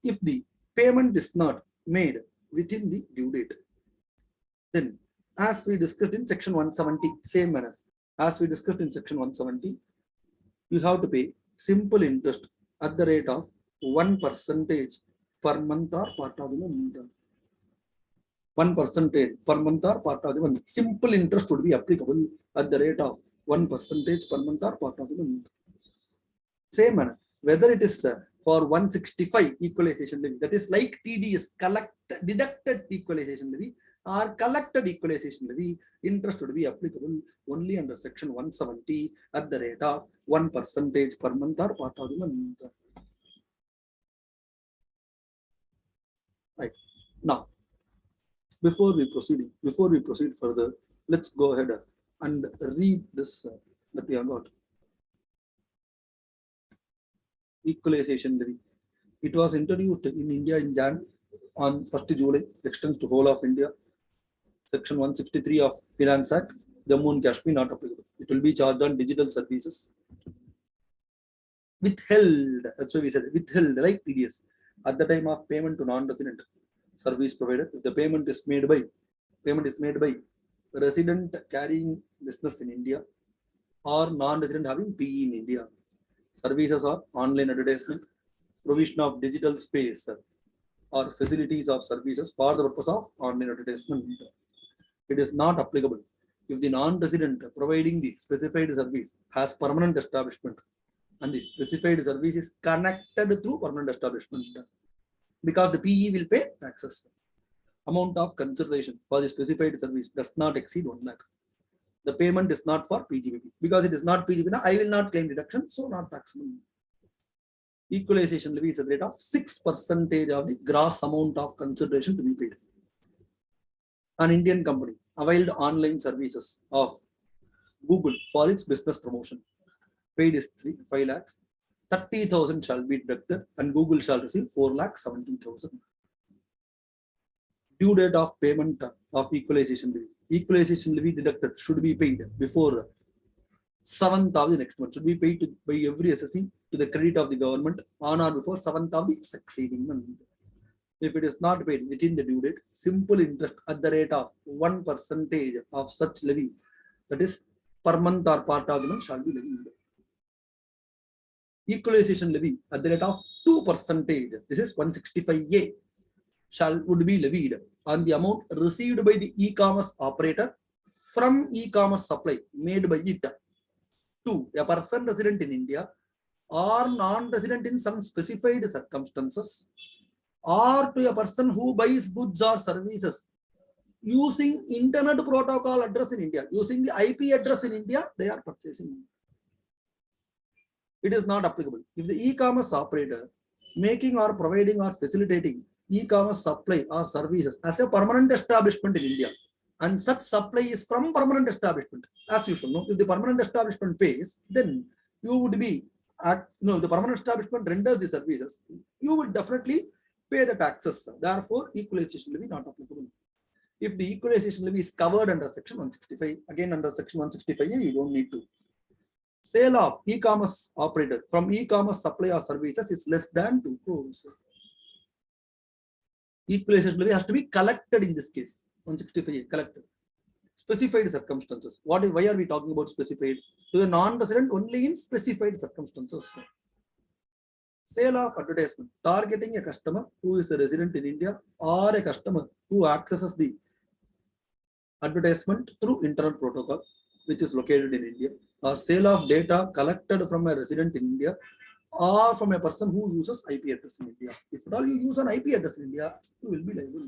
If the payment is not made within the due date, then as we discussed in section 170, same manner, as we discussed in section 170, you have to pay simple interest at the rate of 1% per month or part of the month. 1% per month or part of the month. Simple interest would be applicable at the rate of 1% per month or part of the month. Same manner, whether it is for 165 equalization levy, that is like TDS, deducted equalization levy, or collected equalization levy, interest would be applicable only under section 170 at the rate of 1% per month or part of the month. Right. Now, before we proceed further, let's go ahead and read this that we have got. Equalization levy. It was introduced in India in Jan on 1st July, extends to whole of India. Section 163 of Finance Act, Jammu and Kashmir not applicable. It will be charged on digital services. Withheld, that's why we said withheld, like TDS, at the time of payment to non-resident service provider. If the payment is made by resident carrying business in India or non-resident having PE in India. Services are online advertisement, provision of digital space or facilities of services for the purpose of online advertisement. It is not applicable if the non-resident providing the specified service has permanent establishment and the specified service is connected through permanent establishment, because the PE will pay taxes. Amount of consideration for the specified service does not exceed 1 lakh. The payment is not for PGBP. Because it is not PGBP, I will not claim deduction, so not taxable. Equalization levy is a rate of 6% of the gross amount of consideration to be paid. An Indian company availed online services of Google for its business promotion. Paid is 5 lakhs. 30,000 shall be deducted and Google shall receive 4,70,000. Due date of payment of equalization levy. Equalization levy deducted should be paid before 7th of the next month. Should be paid by every assessee to the credit of the government on or before 7th of the succeeding month. If it is not paid within the due date, simple interest at the rate of 1% of such levy, that is per month or part of the month, shall be levied. Equalization levy at the rate of 2%, this is 165A, would be levied on the amount received by the e-commerce operator from e-commerce supply made by it to a person resident in India or non-resident in some specified circumstances, or to a person who buys goods or services using internet protocol address in India, using the IP address in India, they are purchasing. It is not applicable. If the e-commerce operator making or providing or facilitating e-commerce supply or services as a permanent establishment in India, and such supply is from permanent establishment, as you should know, if the permanent establishment pays, then you would be, the permanent establishment renders the services, you would definitely pay the taxes. Therefore, equalization levy not applicable. If the equalization levy is covered under section 165, again under section 165, you don't need to. Sale of e-commerce operator from e-commerce supply or services is less than 2 crores. Equalization levy has to be collected in this case. 165 collected. Specified circumstances. Why are we talking about specified? To the non-resident only in specified circumstances. Sale of advertisement, targeting a customer who is a resident in India or a customer who accesses the advertisement through internet protocol. which is located in India, or sale of data collected from a resident in India, or from a person who uses IP address in India. If at all you use an IP address in India, you will be liable.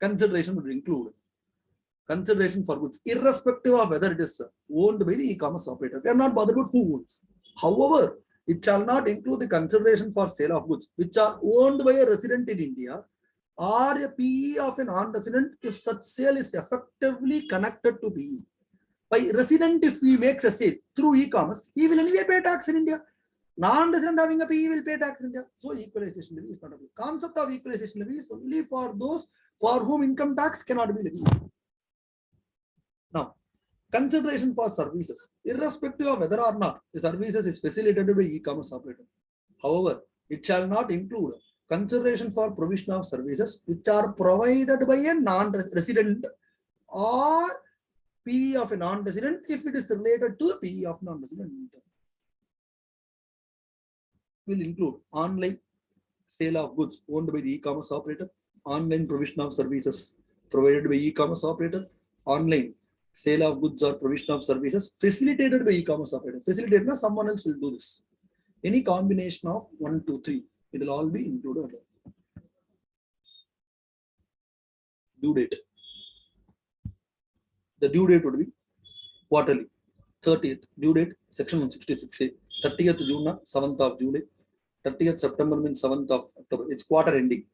Consideration would include consideration for goods, irrespective of whether it is owned by the e-commerce operator. We are not bothered with who owns. However, it shall not include the consideration for sale of goods which are owned by a resident in India or a PE of a non-resident if such sale is effectively connected to PE. By resident, if he makes a sale through e-commerce, he will anyway pay tax in India. Non-resident having a PE will pay tax in India. So equalization levy is not a concept of equalization levy is only for those for whom income tax cannot be levied. Now, consideration for services, irrespective of whether or not the services is facilitated by e-commerce operator. However, it shall not include consideration for provision of services which are provided by a non-resident or PE of a non-resident if it is related to a PE of non-resident. Will include online sale of goods owned by the e-commerce operator, online provision of services provided by e-commerce operator, online sale of goods or provision of services facilitated by e-commerce operator. Facilitated, someone else will do this. Any combination of 1, 2, 3, it will all be included. Due date. The due date would be quarterly. 30th due date, section 166A. 30th June, 7th of July. 30th September means 7th of October. It's quarter ending.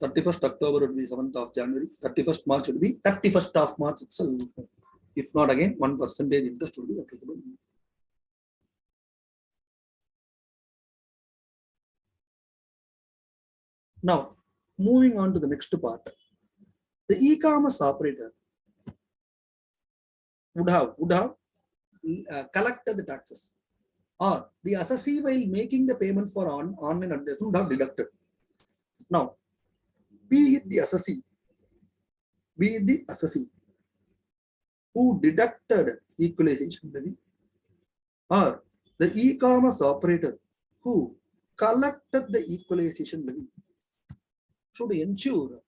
31st October would be 7th of January. 31st March would be 31st of March itself. If not, again, 1% interest will be applicable. Now, moving on to the next part. The e-commerce operator would have collected the taxes, or the assessee, while making the payment for online advertisement, would have deducted. Now, be it the assessee who deducted equalization levy, or the e-commerce operator who collected the equalization levy, should ensure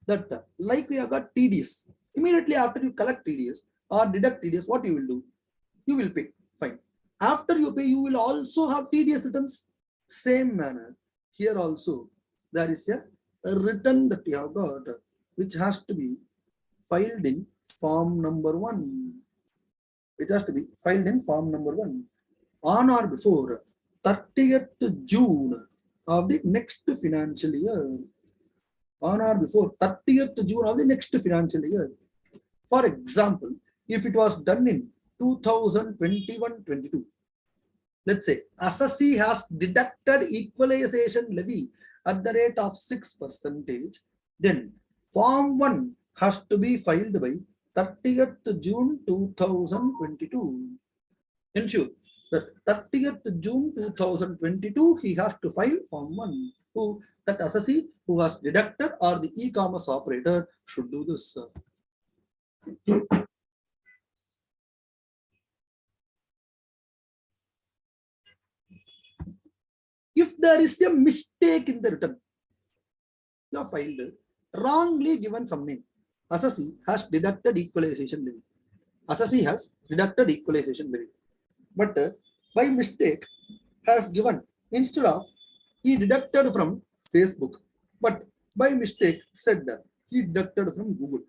that, like we have got TDS, immediately after you collect TDS or deduct TDS, what you will do? You will pay. Fine. After you pay, you will also have TDS returns. Same manner, here also there is a return that you have got, which has to be filed in form number 1. Which has to be filed in form number 1 on or before 30th June of the next financial year. On or before 30th June of the next financial year. For example, if it was done in 2021-22, let's say assessee has deducted equalization levy at the rate of 6%, then form 1 has to be filed by 30th June 2022. Ensure that 30th June 2022 he has to file form 1. That assessee who has deducted or the e-commerce operator should do this. If there is a mistake in the return, you have filed wrongly given some name. Assessee has deducted equalization levy. Assessee has deducted equalization levy. But by mistake has given, instead of he deducted from Facebook, but by mistake said that he deducted from Google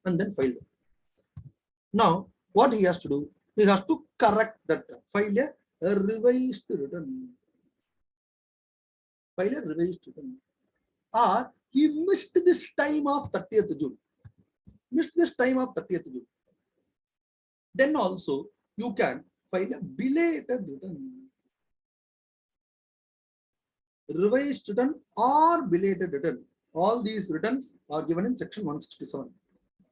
and then filed. Now, what he has to do? He has to correct that, file a revised return. File a revised return. Or he missed this time of 30th June. Missed this time of 30th June. Then also you can file a belated return. Revised return or belated return. All these returns are given in section 167.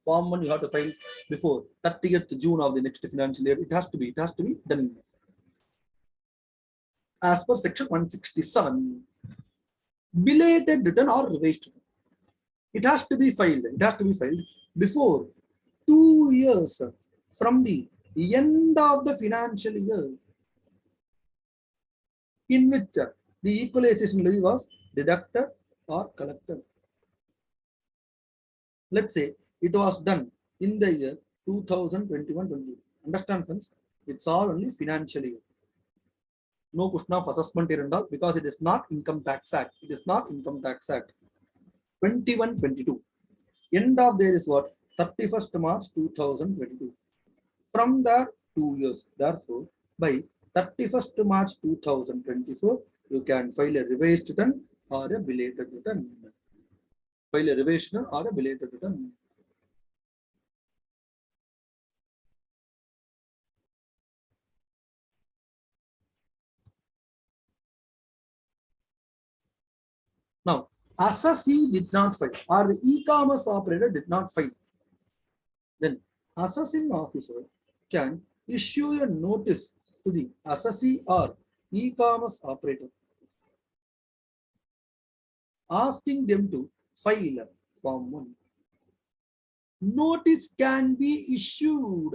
Form 1 you have to file before 30th June of the next financial year. It has to be done as per section 167. Belated return or revised return. It has to be filed. It has to be filed before 2 years from the end of the financial year in which the equalization levy was deducted or collected. Let's say it was done in the year 2021-22. Understand, friends? It's all only financial year. No question of assessment here and all, because it is not Income Tax Act. It is not Income Tax Act. 21-22. End of there is what? 31st March 2022. From the 2 years. Therefore, by 31st March 2024, you can file a revised return or a belated return. File a revised return or a belated return. Now, assessee did not file or the e-commerce operator did not file. Then assessing officer can issue a notice to the assessee or e-commerce operator asking them to file Form 1. Notice can be issued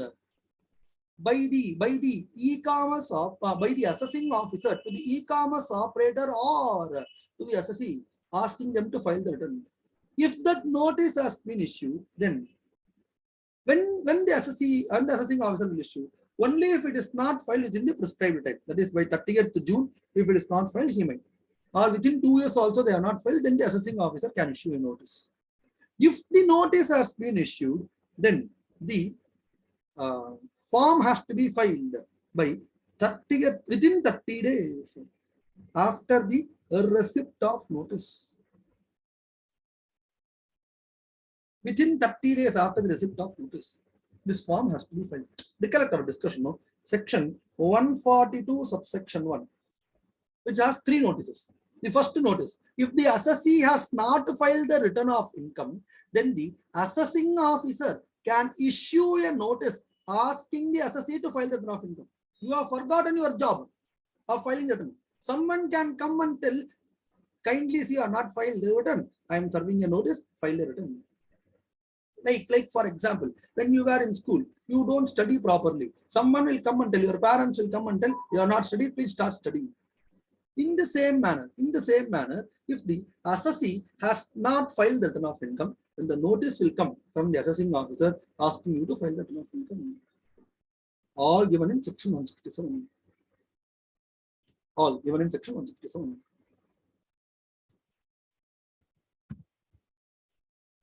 by the e-commerce by the assessing officer to the e-commerce operator or to the assessee asking them to file the return. If that notice has been issued, then when the assessee and the assessing officer will issue, only if it is not filed within the prescribed time, that is by 30th June, if it is not filed, he might. Or within 2 years also they are not filed, then the assessing officer can issue a notice. If the notice has been issued, then the form has to be filed by 30th, within 30 days after the receipt of notice. Within 30 days after the receipt of notice, this form has to be filed. Recollect our discussion, no? Section 142, subsection 1, which has 3 notices. The first notice, if the assessee has not filed the return of income, then the assessing officer can issue a notice asking the assessee to file the return of income. You have forgotten your job of filing the return. Someone can come and tell, kindly see you are not filed the return. I am serving a notice, file the return. Like for example, when you were in school, you don't study properly. Someone will come and tell, your parents will come and tell, you are not studying, please start studying. In the same manner, if the assessee has not filed the return of income, then the notice will come from the assessing officer asking you to file the return of income. All given in section 167. All given in section 167.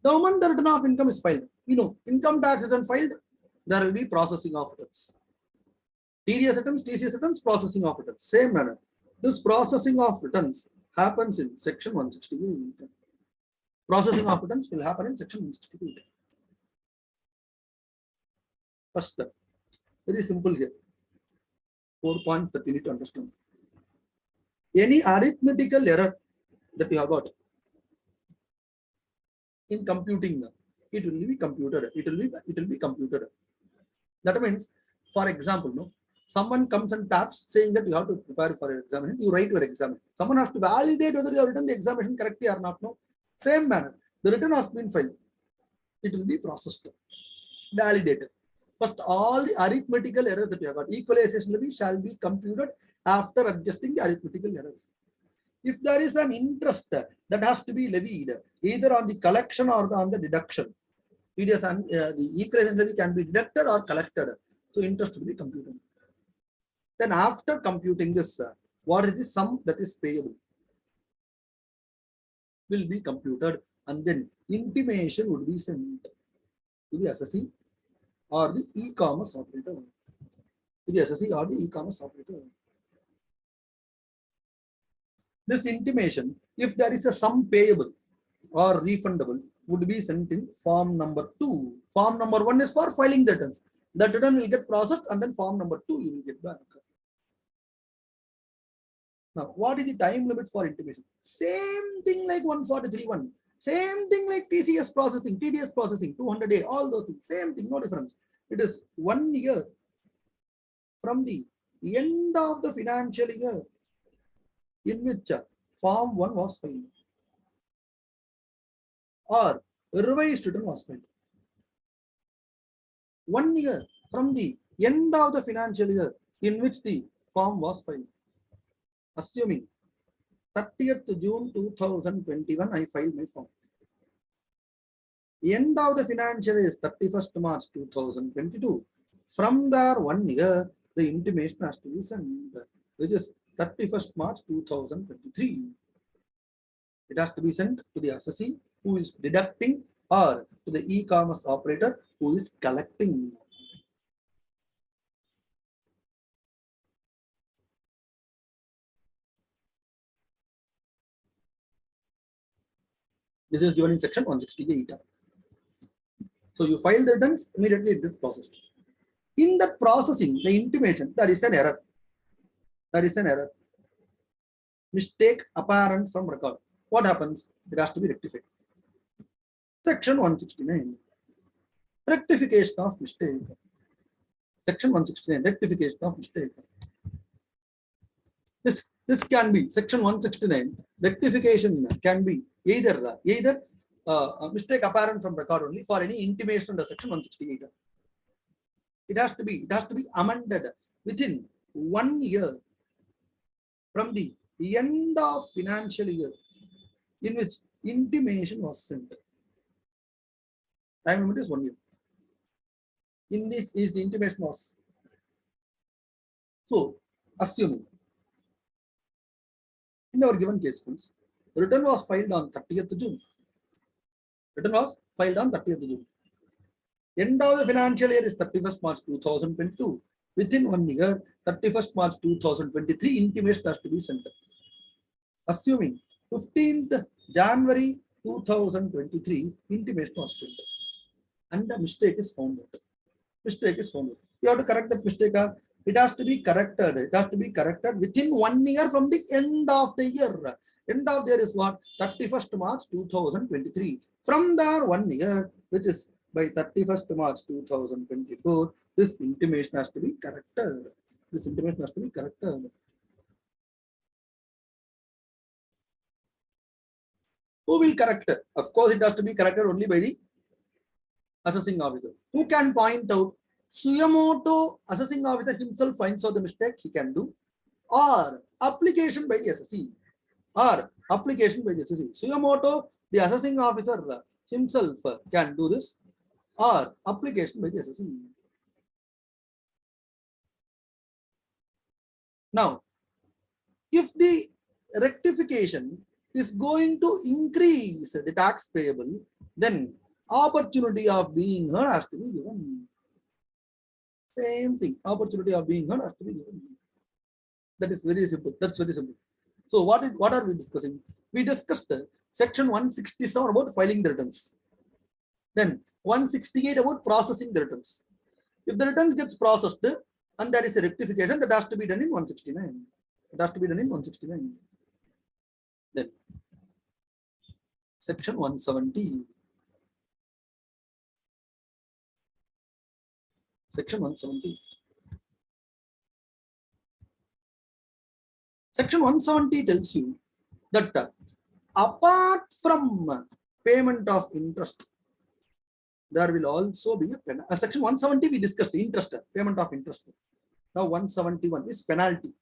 The moment the return of income is filed, income tax return filed, there will be processing of returns. TDS returns, processing of returns. Same manner. This processing of returns happens in section 168. Processing of returns will happen in section 168. First step. Very simple here. 4 points that you need to understand. Any arithmetical error that you have got in computing, it will be computed. It will be computed. That means, for example, someone comes and taps saying that you have to prepare for your examination. You write your examination. Someone has to validate whether you have written the examination correctly or not. No, same manner. The return has been filed. It will be processed, validated. First, all the arithmetical errors that you have got, equalization levy shall be computed after adjusting the arithmetical errors. If there is an interest that has to be levied, either on the collection or on the deduction, TDS and the equalization levy can be deducted or collected. So interest will be computed. Then after computing this, what is the sum that is payable will be computed, and then intimation would be sent to the assessee or the e-commerce operator. To the assessee or the e-commerce operator. This intimation, if there is a sum payable or refundable, would be sent in form number 2. Form number 1 is for filing the returns. The return will get processed, and then form number 2 you will get back. Now, what is the time limit for intimation? Same thing like 143(1). Same thing like TCS processing, TDS processing, 200 days, all those things. Same thing, no difference. It is 1 year from the end of the financial year in which Form 1 was filed or revised return was filed. 1 year from the end of the financial year in which the form was filed. Assuming 30th June 2021, I filed my form. The end of the financial year is 31st March 2022. From there 1 year, the intimation has to be sent, which is 31st March 2023. It has to be sent to the assessee who is deducting or to the e-commerce operator who is collecting. This is given in section 168. So you file the returns, immediately it is processed. In that processing, the intimation, there is an error. There is an error. Mistake apparent from record. What happens? It has to be rectified. Section 169. Rectification of mistake. Section 169. Rectification of mistake. This can be section 169. Rectification can be either a mistake apparent from record only for any intimation under section 168. It has to be amended within 1 year from the end of financial year in which intimation was sent. Time limit is 1 year. In this is the intimation was. So, assuming in our given case, friends, the return was filed on 30th June. Return was filed on 30th June. End of the financial year is 31st March 2022. Within 1 year, 31st March 2023, intimation has to be sent. Assuming 15th January 2023, intimation was sent. And the mistake is found out. Mistake is found out. You have to correct that mistake. It has to be corrected. It has to be corrected within 1 year from the end of the year. End of the year is what? 31st March 2023. From there 1 year, which is by 31st March 2024, this intimation has to be corrected. This intimation has to be corrected. Who will correct it? Of course, it has to be corrected only by the assessing officer. Who can point out? Suyamoto assessing officer himself finds out the mistake, he can do, or application by the assessee, Suyamoto, the assessing officer himself can do this, or application by the assessee. Now, if the rectification is going to increase the tax payable, then opportunity of being heard has to be given. Same thing, opportunity of being heard has to be given. That is very simple. That's very simple. So what are we discussing? We discussed section 167 about filing the returns. Then 168 about processing the returns. If the returns gets processed and there is a rectification, that has to be done in 169. It has to be done in 169. Then section 170. Section 170. Section 170 tells you that apart from payment of interest, there will also be a penalty. Section 170 we discussed interest, payment of interest. Now 171 is penalty.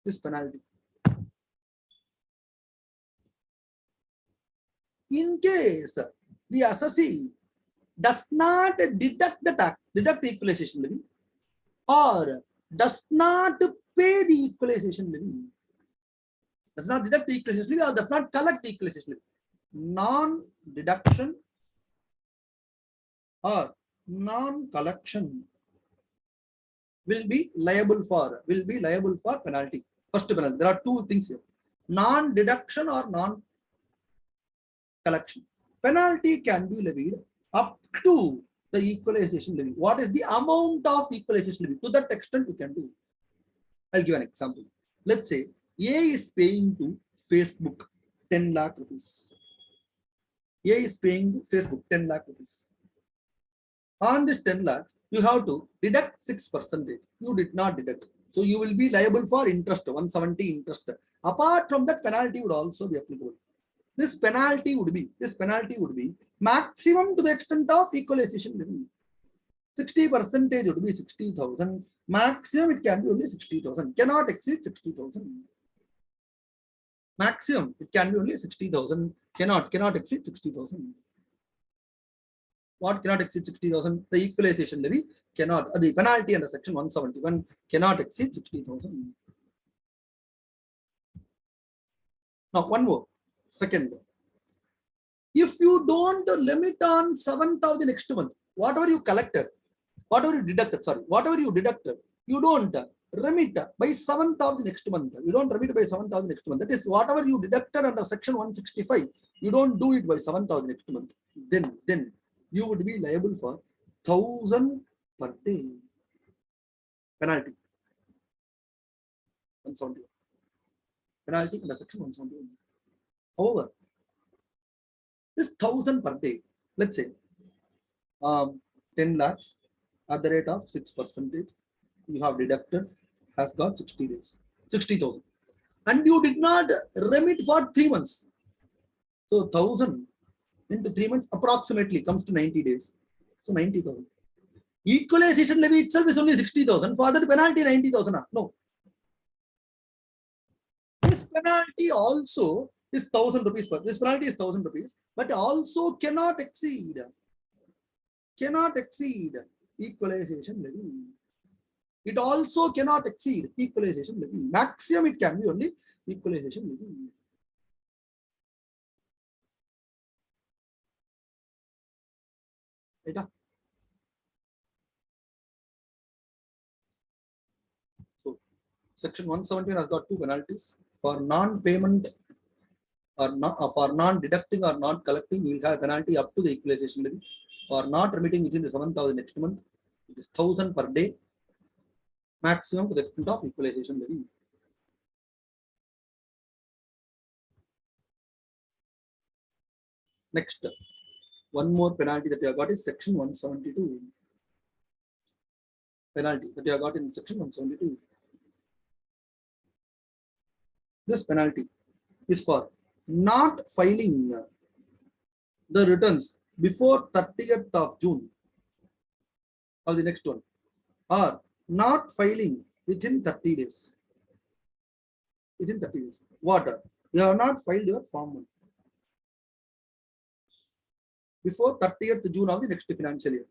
This penalty. In case the assessee does not deduct the tax, deduct the equalization levy, or does not pay the equalization levy, does not deduct the equalization levy, or does not collect the equalization levy, non-deduction or non-collection will be liable for penalty. First penalty. There are two things here: non-deduction or non-collection. Penalty can be levied up to the equalization levy. What is the amount of equalization levy? To that extent you can do. I'll give an example. Let's say A is paying to Facebook 10 lakh rupees. A is paying to Facebook 10 lakh rupees. On this 10 lakhs, you have to deduct 6%. You did not deduct. So you will be liable for interest, 170 interest. Apart from that, penalty would also be applicable. This penalty would be maximum to the extent of equalization levy. 60% would be 60,000. Maximum it can be only 60,000. Cannot exceed 60,000. Maximum it can be only 60,000. Cannot exceed 60,000. What cannot exceed 60,000? The equalization levy cannot, the penalty under section 171 cannot exceed 60,000. Now, one more. Second, if you don't limit on 7,000 next month, whatever you collected, whatever you deducted, you don't remit by 7,000 next month. You don't remit by 7,000 next month. That is, whatever you deducted under section 165, you don't do it by 7,000 next month. Then you would be liable for 1,000 per day penalty. 171. Penalty under section 171. However, this 1,000 per day, let's say 10 lakhs at the rate of 6%, you have deducted, has got 60 days, 60,000. And you did not remit for 3 months. So 1,000 into 3 months approximately comes to 90 days. So 90,000. Equalization levy itself is only 60,000. For that penalty 90,000. No. This penalty also is 1,000 rupees. This penalty is 1,000 rupees, but also cannot exceed equalization levy. It also cannot exceed equalization levy. Maximum it can be only equalization levy. Right? So, section 117 has got 2 penalties. For non-payment or for non-deducting or not collecting, you will have a penalty up to the equalization levy. For not remitting within the 7,000 next month, it is 1,000 per day, maximum to the extent of equalization levy. Next, one more penalty that you have got is section 172. Penalty that you have got in section 172. This penalty is for not filing the returns before 30th of June of the next one, or not filing within 30 days. Within 30 days. What? You have not filed your form 1 before 30th June of the next financial year.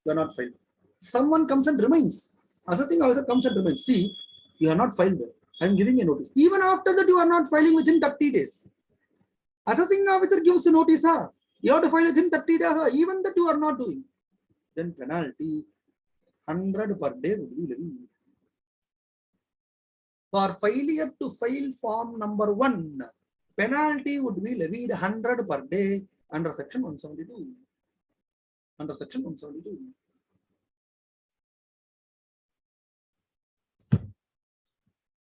You are not filed. Someone comes and reminds. Assessing officer comes and reminds. See, you are not filed. I am giving a notice. Even after that, you are not filing within 30 days. Assessing officer gives a notice. You have to file within 30 days. Even that you are not doing. Then penalty 100 per day would be levied. For failure to file form number 1, penalty would be levied 100 per day under section 172. Under section 172.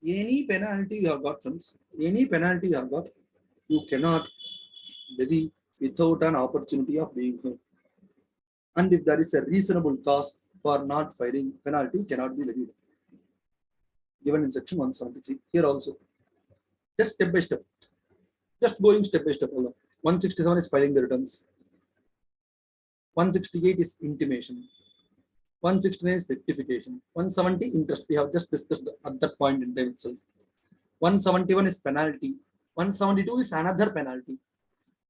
Any penalty you have got, friends, any penalty you have got, you cannot levy without an opportunity of being heard. And if there is a reasonable cause for not filing, penalty cannot be levied. Given in section 173. Here also. Just step by step. Just going step by step. 167 is filing the returns. 168 is intimation. 169 is rectification. 170 interest. We have just discussed at that point in time itself. 171 is penalty. 172 is another penalty.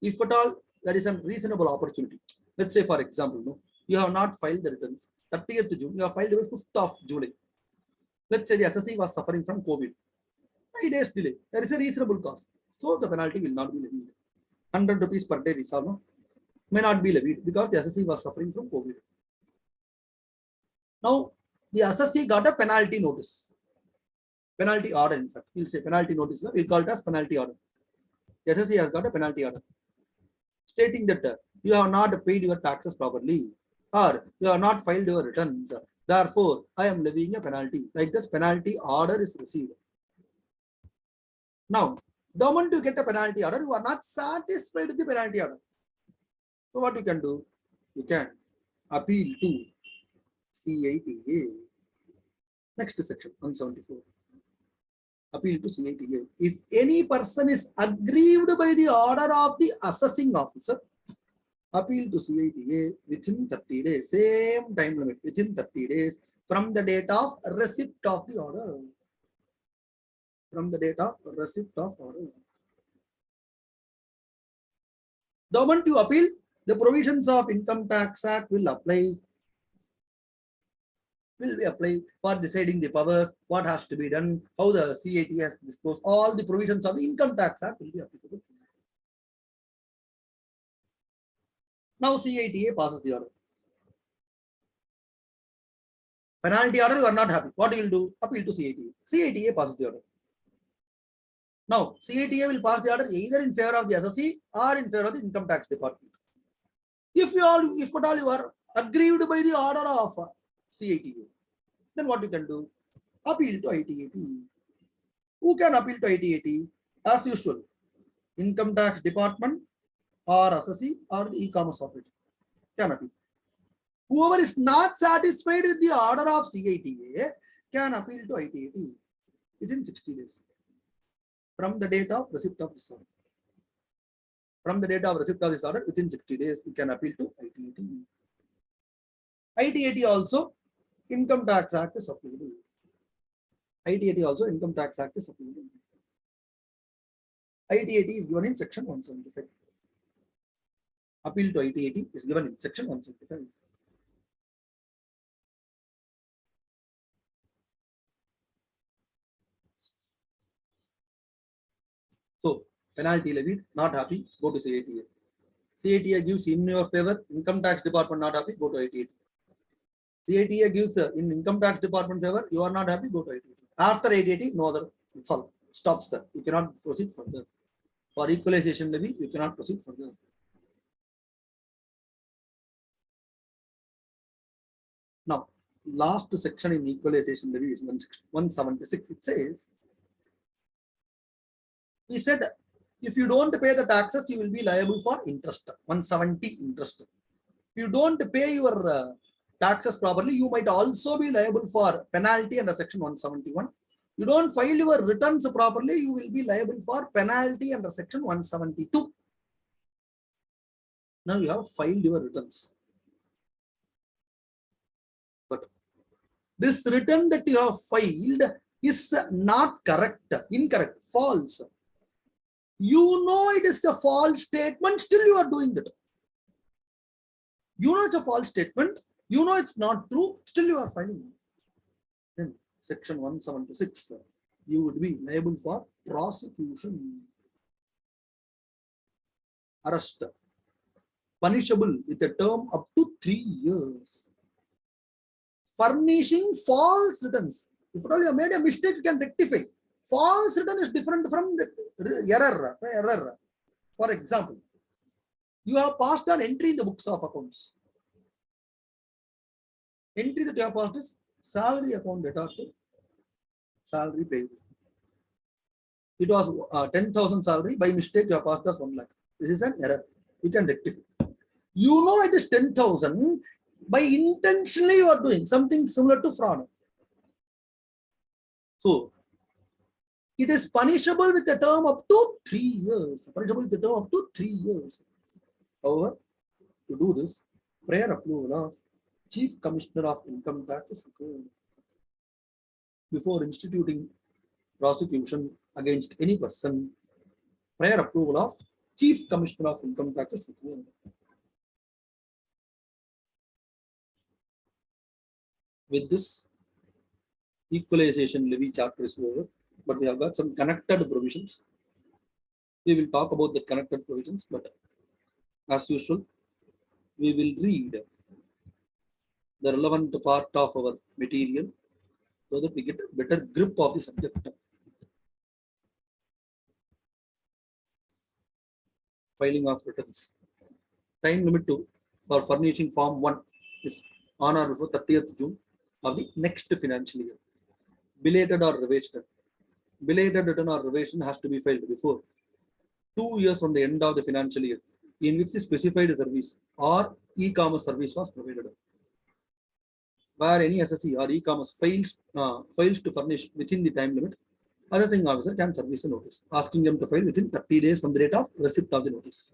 If at all there is a reasonable opportunity. Let's say, for example, you have not filed the returns. 30th June, you have filed on 5th of July. Let's say the assessee was suffering from COVID. 5 days delay. There is a reasonable cause. So the penalty will not be levied. 100 rupees per day, we saw, no? May not be levied because the assessee was suffering from COVID. Now, the assessee got a penalty notice. Penalty order, in fact. We'll say penalty notice. We'll call it as penalty order. The assessee has got a penalty order stating that you have not paid your taxes properly or you have not filed your returns. Therefore, I am levying a penalty. Like this, penalty order is received. Now, the moment you get a penalty order, you are not satisfied with the penalty order. So what you can do? You can appeal to CITA. Next section, 174. Appeal to CITA. If any person is aggrieved by the order of the assessing officer, appeal to CITA within 30 days. Same time limit, within 30 days from the date of receipt of the order. From the date of receipt of order. The moment you appeal, The provisions of Income Tax Act will be applied for deciding the powers, what has to be done, how the CAT has to dispose. All the provisions of the Income Tax Act will be applicable. Now CATA passes the order. Penalty order, you are not happy. What you will do? Appeal to CATA. CATA passes the order. Now CATA will pass the order either in favor of the assessee or in favor of the Income Tax Department. If at all you are aggrieved by the order of CATA, then what you can do? Appeal to ITAT. Who can appeal to ITAT? As usual, Income Tax Department or assessee or the e-commerce operator can appeal. Whoever is not satisfied with the order of CATA can appeal to ITAT within 60 days from the date of receipt of this order. From the date of receipt of this order, within 60 days, you can appeal to ITAT. ITAT also, Income Tax Act is applicable. ITAT also, Income Tax Act is applicable. ITAT is given in section 175. Appeal to ITAT is given in section 175. So, penalty levied, not happy, go to CATA. CATA gives in your favor, Income Tax Department not happy, go to ITAT. CATA gives in Income Tax Department favor, you are not happy, go to ITAT. After ITAT, no other, it's all, stops there. You cannot proceed further. For Equalization Levy, you cannot proceed further. Now, last section in Equalization Levy is 176. It says, we said, if you don't pay the taxes, you will be liable for interest, 170 interest. If you don't pay your taxes properly, you might also be liable for penalty under section 171. You don't file your returns properly, you will be liable for penalty under section 172. Now you have filed your returns. But this return that you have filed is not correct, incorrect, false. You know it is a false statement, still you are doing that. You know it's a false statement, you know it's not true, still you are filing. Then section 176, you would be liable for prosecution, arrest, punishable with a term up to 3 years. Furnishing false returns. If at all you have made a mistake, you can rectify. False return is different from error. For example, you have passed an entry in the books of accounts. Entry that you have passed is salary account data to salary paid. It was 10,000 salary. By mistake, you have passed as 1 lakh. This is an error. You can rectify. You know it is 10,000. By intentionally you are doing something similar to fraud. So, it is punishable with a term up to 3 years. Punishable with a term up to 3 years. However, to do this, prior approval of Chief Commissioner of Income Tax is required before instituting prosecution against any person. Prior approval of Chief Commissioner of Income Tax is required. With this, Equalization Levy chapter is over, but we have got some connected provisions. We will talk about the connected provisions, but as usual, we will read the relevant part of our material so that we get a better grip of the subject. Filing of returns. Time limit for furnishing Form 1 is on or before 30th June of the next financial year. Belated or revised. Belated return or revision has to be filed before 2 years from the end of the financial year in which the specified service or e-commerce service was provided. Where any assessee or e-commerce fails to furnish within the time limit, assessing officer can service a notice asking them to file within 30 days from the date of receipt of the notice.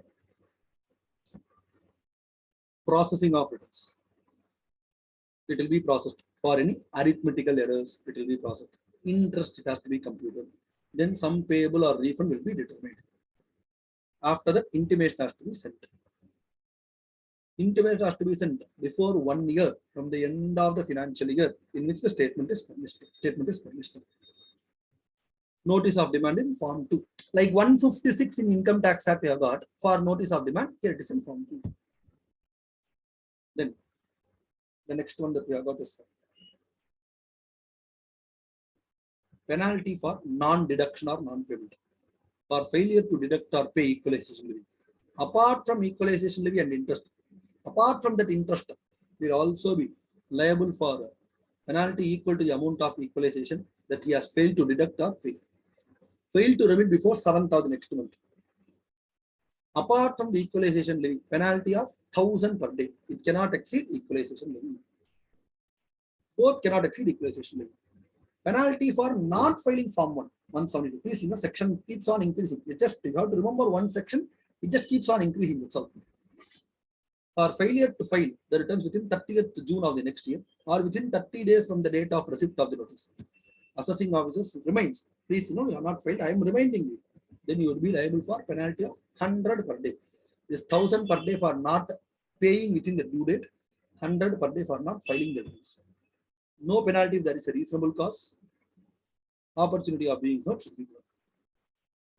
Processing of returns. It will be processed. For any arithmetical errors, it will be processed. Interest, it has to be computed. Then some payable or refund will be determined. After that, intimation has to be sent. Intimation has to be sent before 1 year from the end of the financial year in which the statement is furnished. Notice of demand in Form 2. Like 156 in Income Tax Act we have got for notice of demand, here it is in Form 2. Then the next one that we have got is penalty for non-deduction or non-payment. For failure to deduct or pay equalization levy. Apart from equalization levy and interest, apart from that interest, we will also be liable for penalty equal to the amount of equalization that he has failed to deduct or pay. Failed to remit before 7th of the next month. Apart from the equalization levy, penalty of 1000 per day. It cannot exceed equalization levy. Both cannot exceed equalization levy. Penalty for not filing Form 172. Please, section keeps on increasing. You have to remember one section, it just keeps on increasing itself. For failure to file the returns within 30th June of the next year or within 30 days from the date of receipt of the notice. Assessing officers remains. Please, you have not filed. I am reminding you. Then you will be liable for penalty of 100 per day. This 1000 per day for not paying within the due date, 100 per day for not filing the returns. No penalty if there is a reasonable cause. Opportunity of being heard should be given.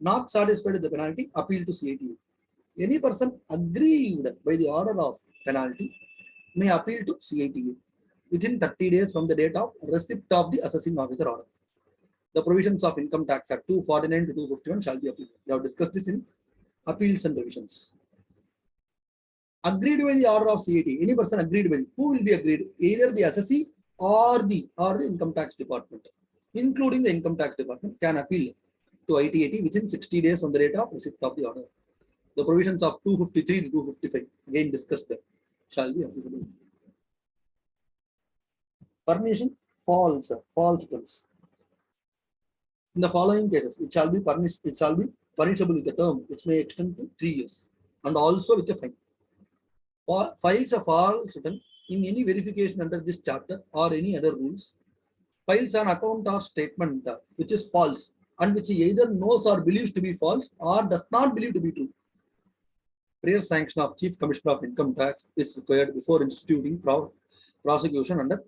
Not satisfied with the penalty, appeal to CITU. Any person aggrieved by the order of penalty may appeal to CITU within 30 days from the date of receipt of the assessing officer order. The provisions of Income Tax Act 249 to 251 shall be applied. We have discussed this in appeals and revisions. Agreed by the order of CIT. Any person agreed by, who will be agreed? Either the assessee or the Income Tax Department, including the Income Tax Department, can appeal to ITAT within 60 days from the date of receipt of the order. The provisions of 253 to 255, again discussed, shall be applicable. Furnishing false returns. In the following cases, it shall be punishable with a term which may extend to 3 years and also with a fine. Files a false return in any verification under this chapter or any other rules. Files an account or statement which is false and which he either knows or believes to be false or does not believe to be true. Prior sanction of Chief Commissioner of Income Tax is required before instituting prosecution under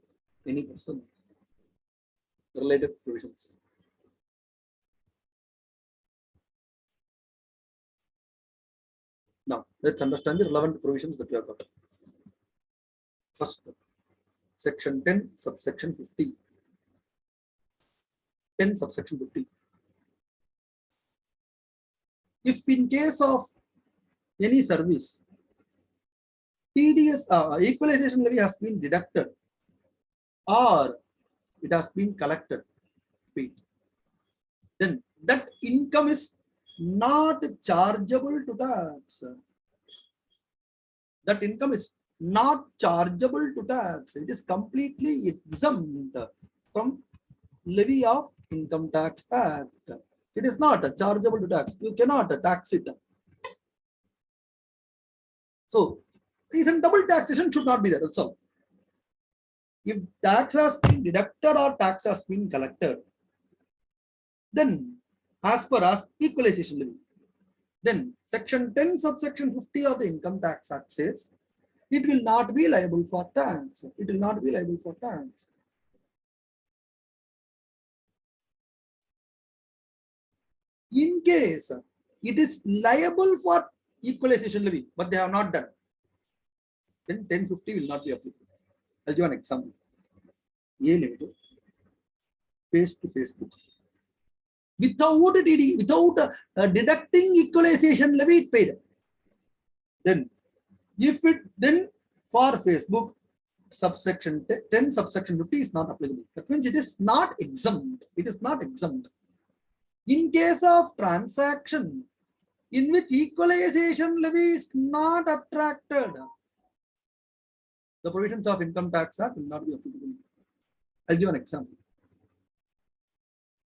any person. Related provisions. Now, let's understand the relevant provisions that we have got. First, section 10, subsection 50. 10, subsection 50. If in case of any service, TDS, equalization levy has been deducted or it has been collected, then that income is not chargeable to tax. That income is not chargeable to tax. It is completely exempt from levy of Income Tax Act. It is not chargeable to tax. You cannot tax it. So, even double taxation should not be there also. If tax has been deducted or tax has been collected, then as per as equalization levy, then section 10 subsection 50 of the Income Tax Act says it will not be liable for tax. It will not be liable for tax. In case it is liable for equalization levy, but they have not done, then 1050 will not be applicable. I'll give an example. A Limited pays to Facebook. Without DD, without deducting equalization levy, it paid. Then, if it then for Facebook, subsection 10, subsection 50 is not applicable. That means it is not exempt. It is not exempt. In case of transaction in which equalization levy is not attracted, the provisions of Income Tax Act will not be applicable. I'll give an example.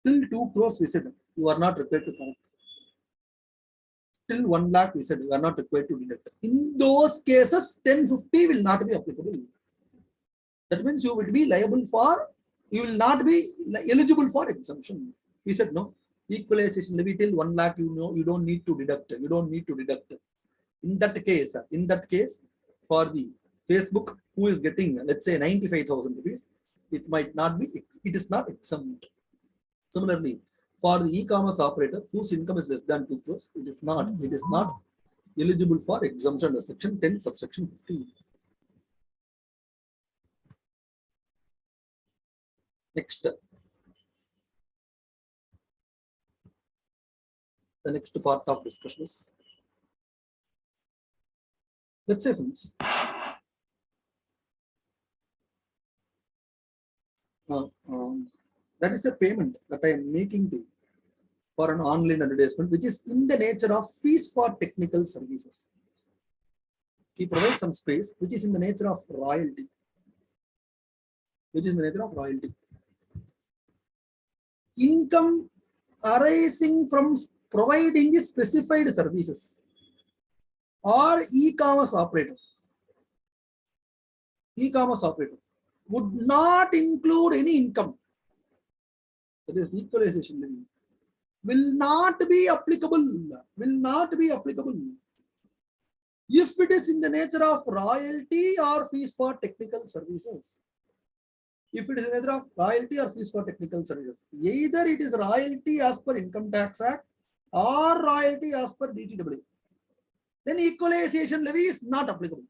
Till 2 crores we said you are not required to collect. Till 1 lakh we said you are not required to deduct. In those cases, 1050 will not be applicable. That means you will be liable for, you will not be eligible for exemption. We said no. Equalization levy till 1 lakh, you don't need to deduct. You don't need to deduct. In that case, For the Facebook, who is getting, let's say, 95,000 rupees, it might not be, it is not exempt. Similarly, for the e-commerce operator whose income is less than 2 crores, it is not eligible for exemption under section 10 subsection 15. Next, the next part of discussion is, let's say, friends, that is a payment that I am making to for an online advertisement, which is in the nature of fees for technical services. He provides some space which is in the nature of royalty. Income arising from providing the specified services or e-commerce operator would not include any income. That is, equalization levy will not be applicable. If it is in the nature of royalty or fees for technical services. If it is in the nature of royalty or fees for technical services, either it is royalty as per Income Tax Act or royalty as per DTW, then equalization levy is not applicable.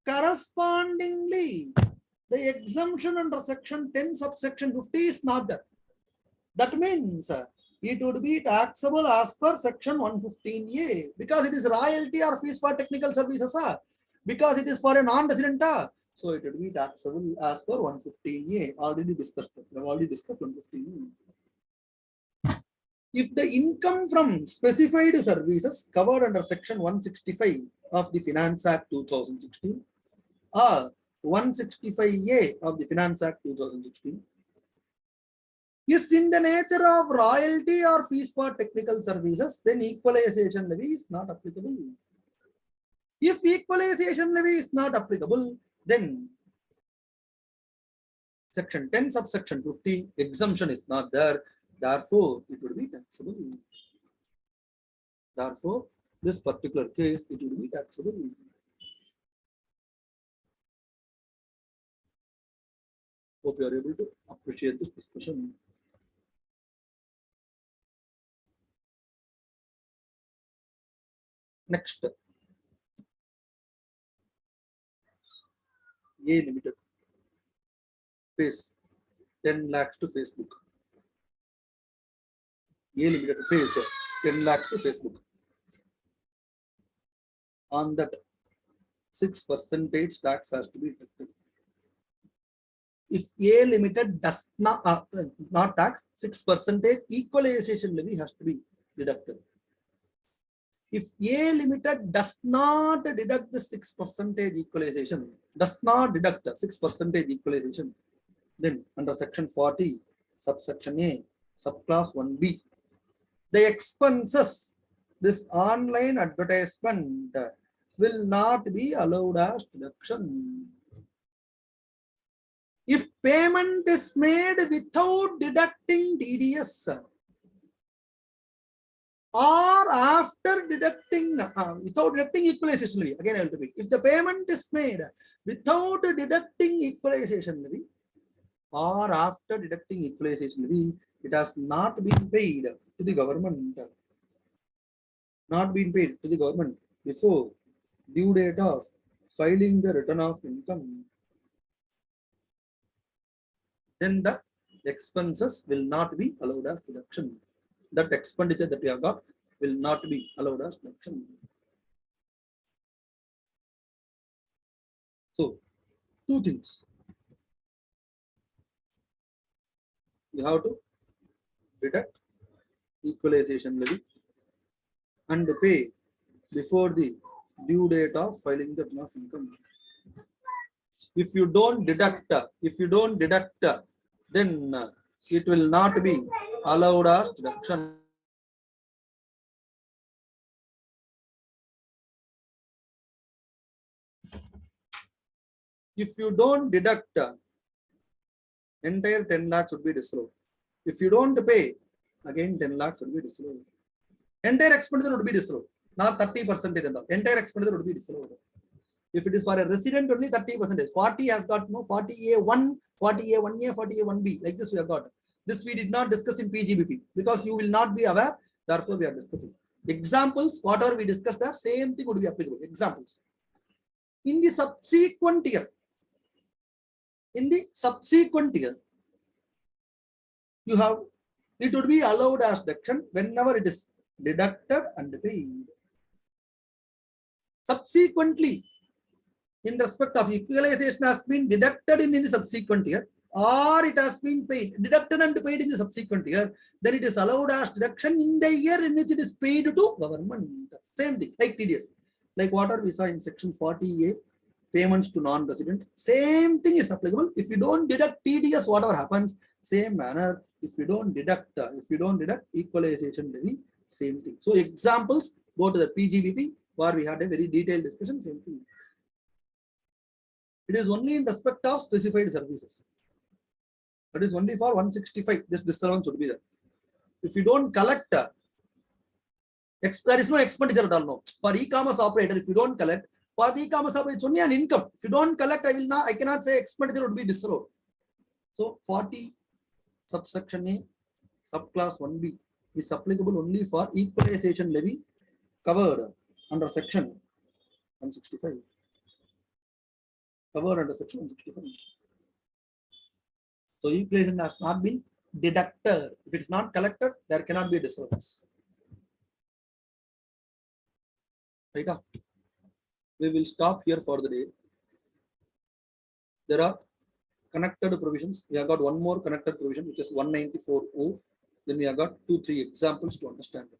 Correspondingly, the exemption under section 10 subsection 50 is not there. That means it would be taxable as per section 115A because it is royalty or fees for technical services, because it is for a non-resident, so it would be taxable as per 115A. Already discussed 115A. If the income from specified services covered under section 165 of the Finance Act 2016 or 165A of the Finance Act 2016 is in the nature of royalty or fees for technical services, then equalization levy is not applicable. If equalization levy is not applicable, then section 10 subsection 50 exemption is not there. Therefore, it would be taxable. Therefore, this particular case, it would be taxable. Hope you are able to appreciate this discussion. Next, A Limited pays 10 lakhs to Facebook. A Limited pays 10 lakhs to Facebook. On that, 6% tax has to be deducted. If A Limited does not tax, 6% equalization levy has to be deducted. If A Limited does not deduct the 6% equalization, then under section 40, subsection A, subclass 1B, the expenses, this online advertisement will not be allowed as deduction. If payment is made without deducting TDS or after deducting, without deducting equalization levy, again I will repeat, if the payment is made without deducting equalization levy or after deducting equalization levy, it has not been paid to the government. Before due date of filing the return of income, then the expenses will not be allowed as deduction. That expenditure that we have got will not be allowed as deduction. So, two things. You have to deduct equalization levy and pay before the due date of filing the return of income. If you don't deduct, then it will not be allowed as deduction. If you don't deduct, entire 10 lakhs would be disallowed. If you don't pay, again 10 lakhs would be disallowed. Entire expenditure would be disallowed. Not 30%. Entire expenditure would be disallowed. If it is for a resident, only 30%. 40 has got no 40A1, 40A1A, 40A1B. Like this we have got. This we did not discuss in PGBP because you will not be aware. Therefore, we are discussing. Examples, whatever we discussed there, same thing would be applicable. Examples. In the subsequent year, you have, it would be allowed as deduction whenever it is deducted and paid. Subsequently, in respect of equalization has been deducted in the subsequent year, or it has been paid, deducted and paid in the subsequent year, then it is allowed as deduction in the year in which it is paid to government. Same thing, like TDS. Like whatever we saw in section 40A, payments to non-resident. Same thing is applicable. If you don't deduct TDS, whatever happens, same manner. If you don't deduct equalization levy, same thing. So examples, go to the PGBP where we had a very detailed discussion, same thing. It is only in respect of specified services. That is only for 165. This disallowance should be there. If you don't collect, there is no expenditure at all. No. For e-commerce operator, if you don't collect, for the e-commerce operator, it's only an income. If you don't collect, I cannot say expenditure would be disallowed. So 40 subsection A, subclass 1B is applicable only for equalization levy covered under section 165. Covered under section 165. So equalization has not been deducted. If it is not collected, there cannot be a disallowance. Right? We will stop here for the day. There are connected provisions. We have got one more connected provision, which is 194O. Then we have got 2-3 examples to understand it.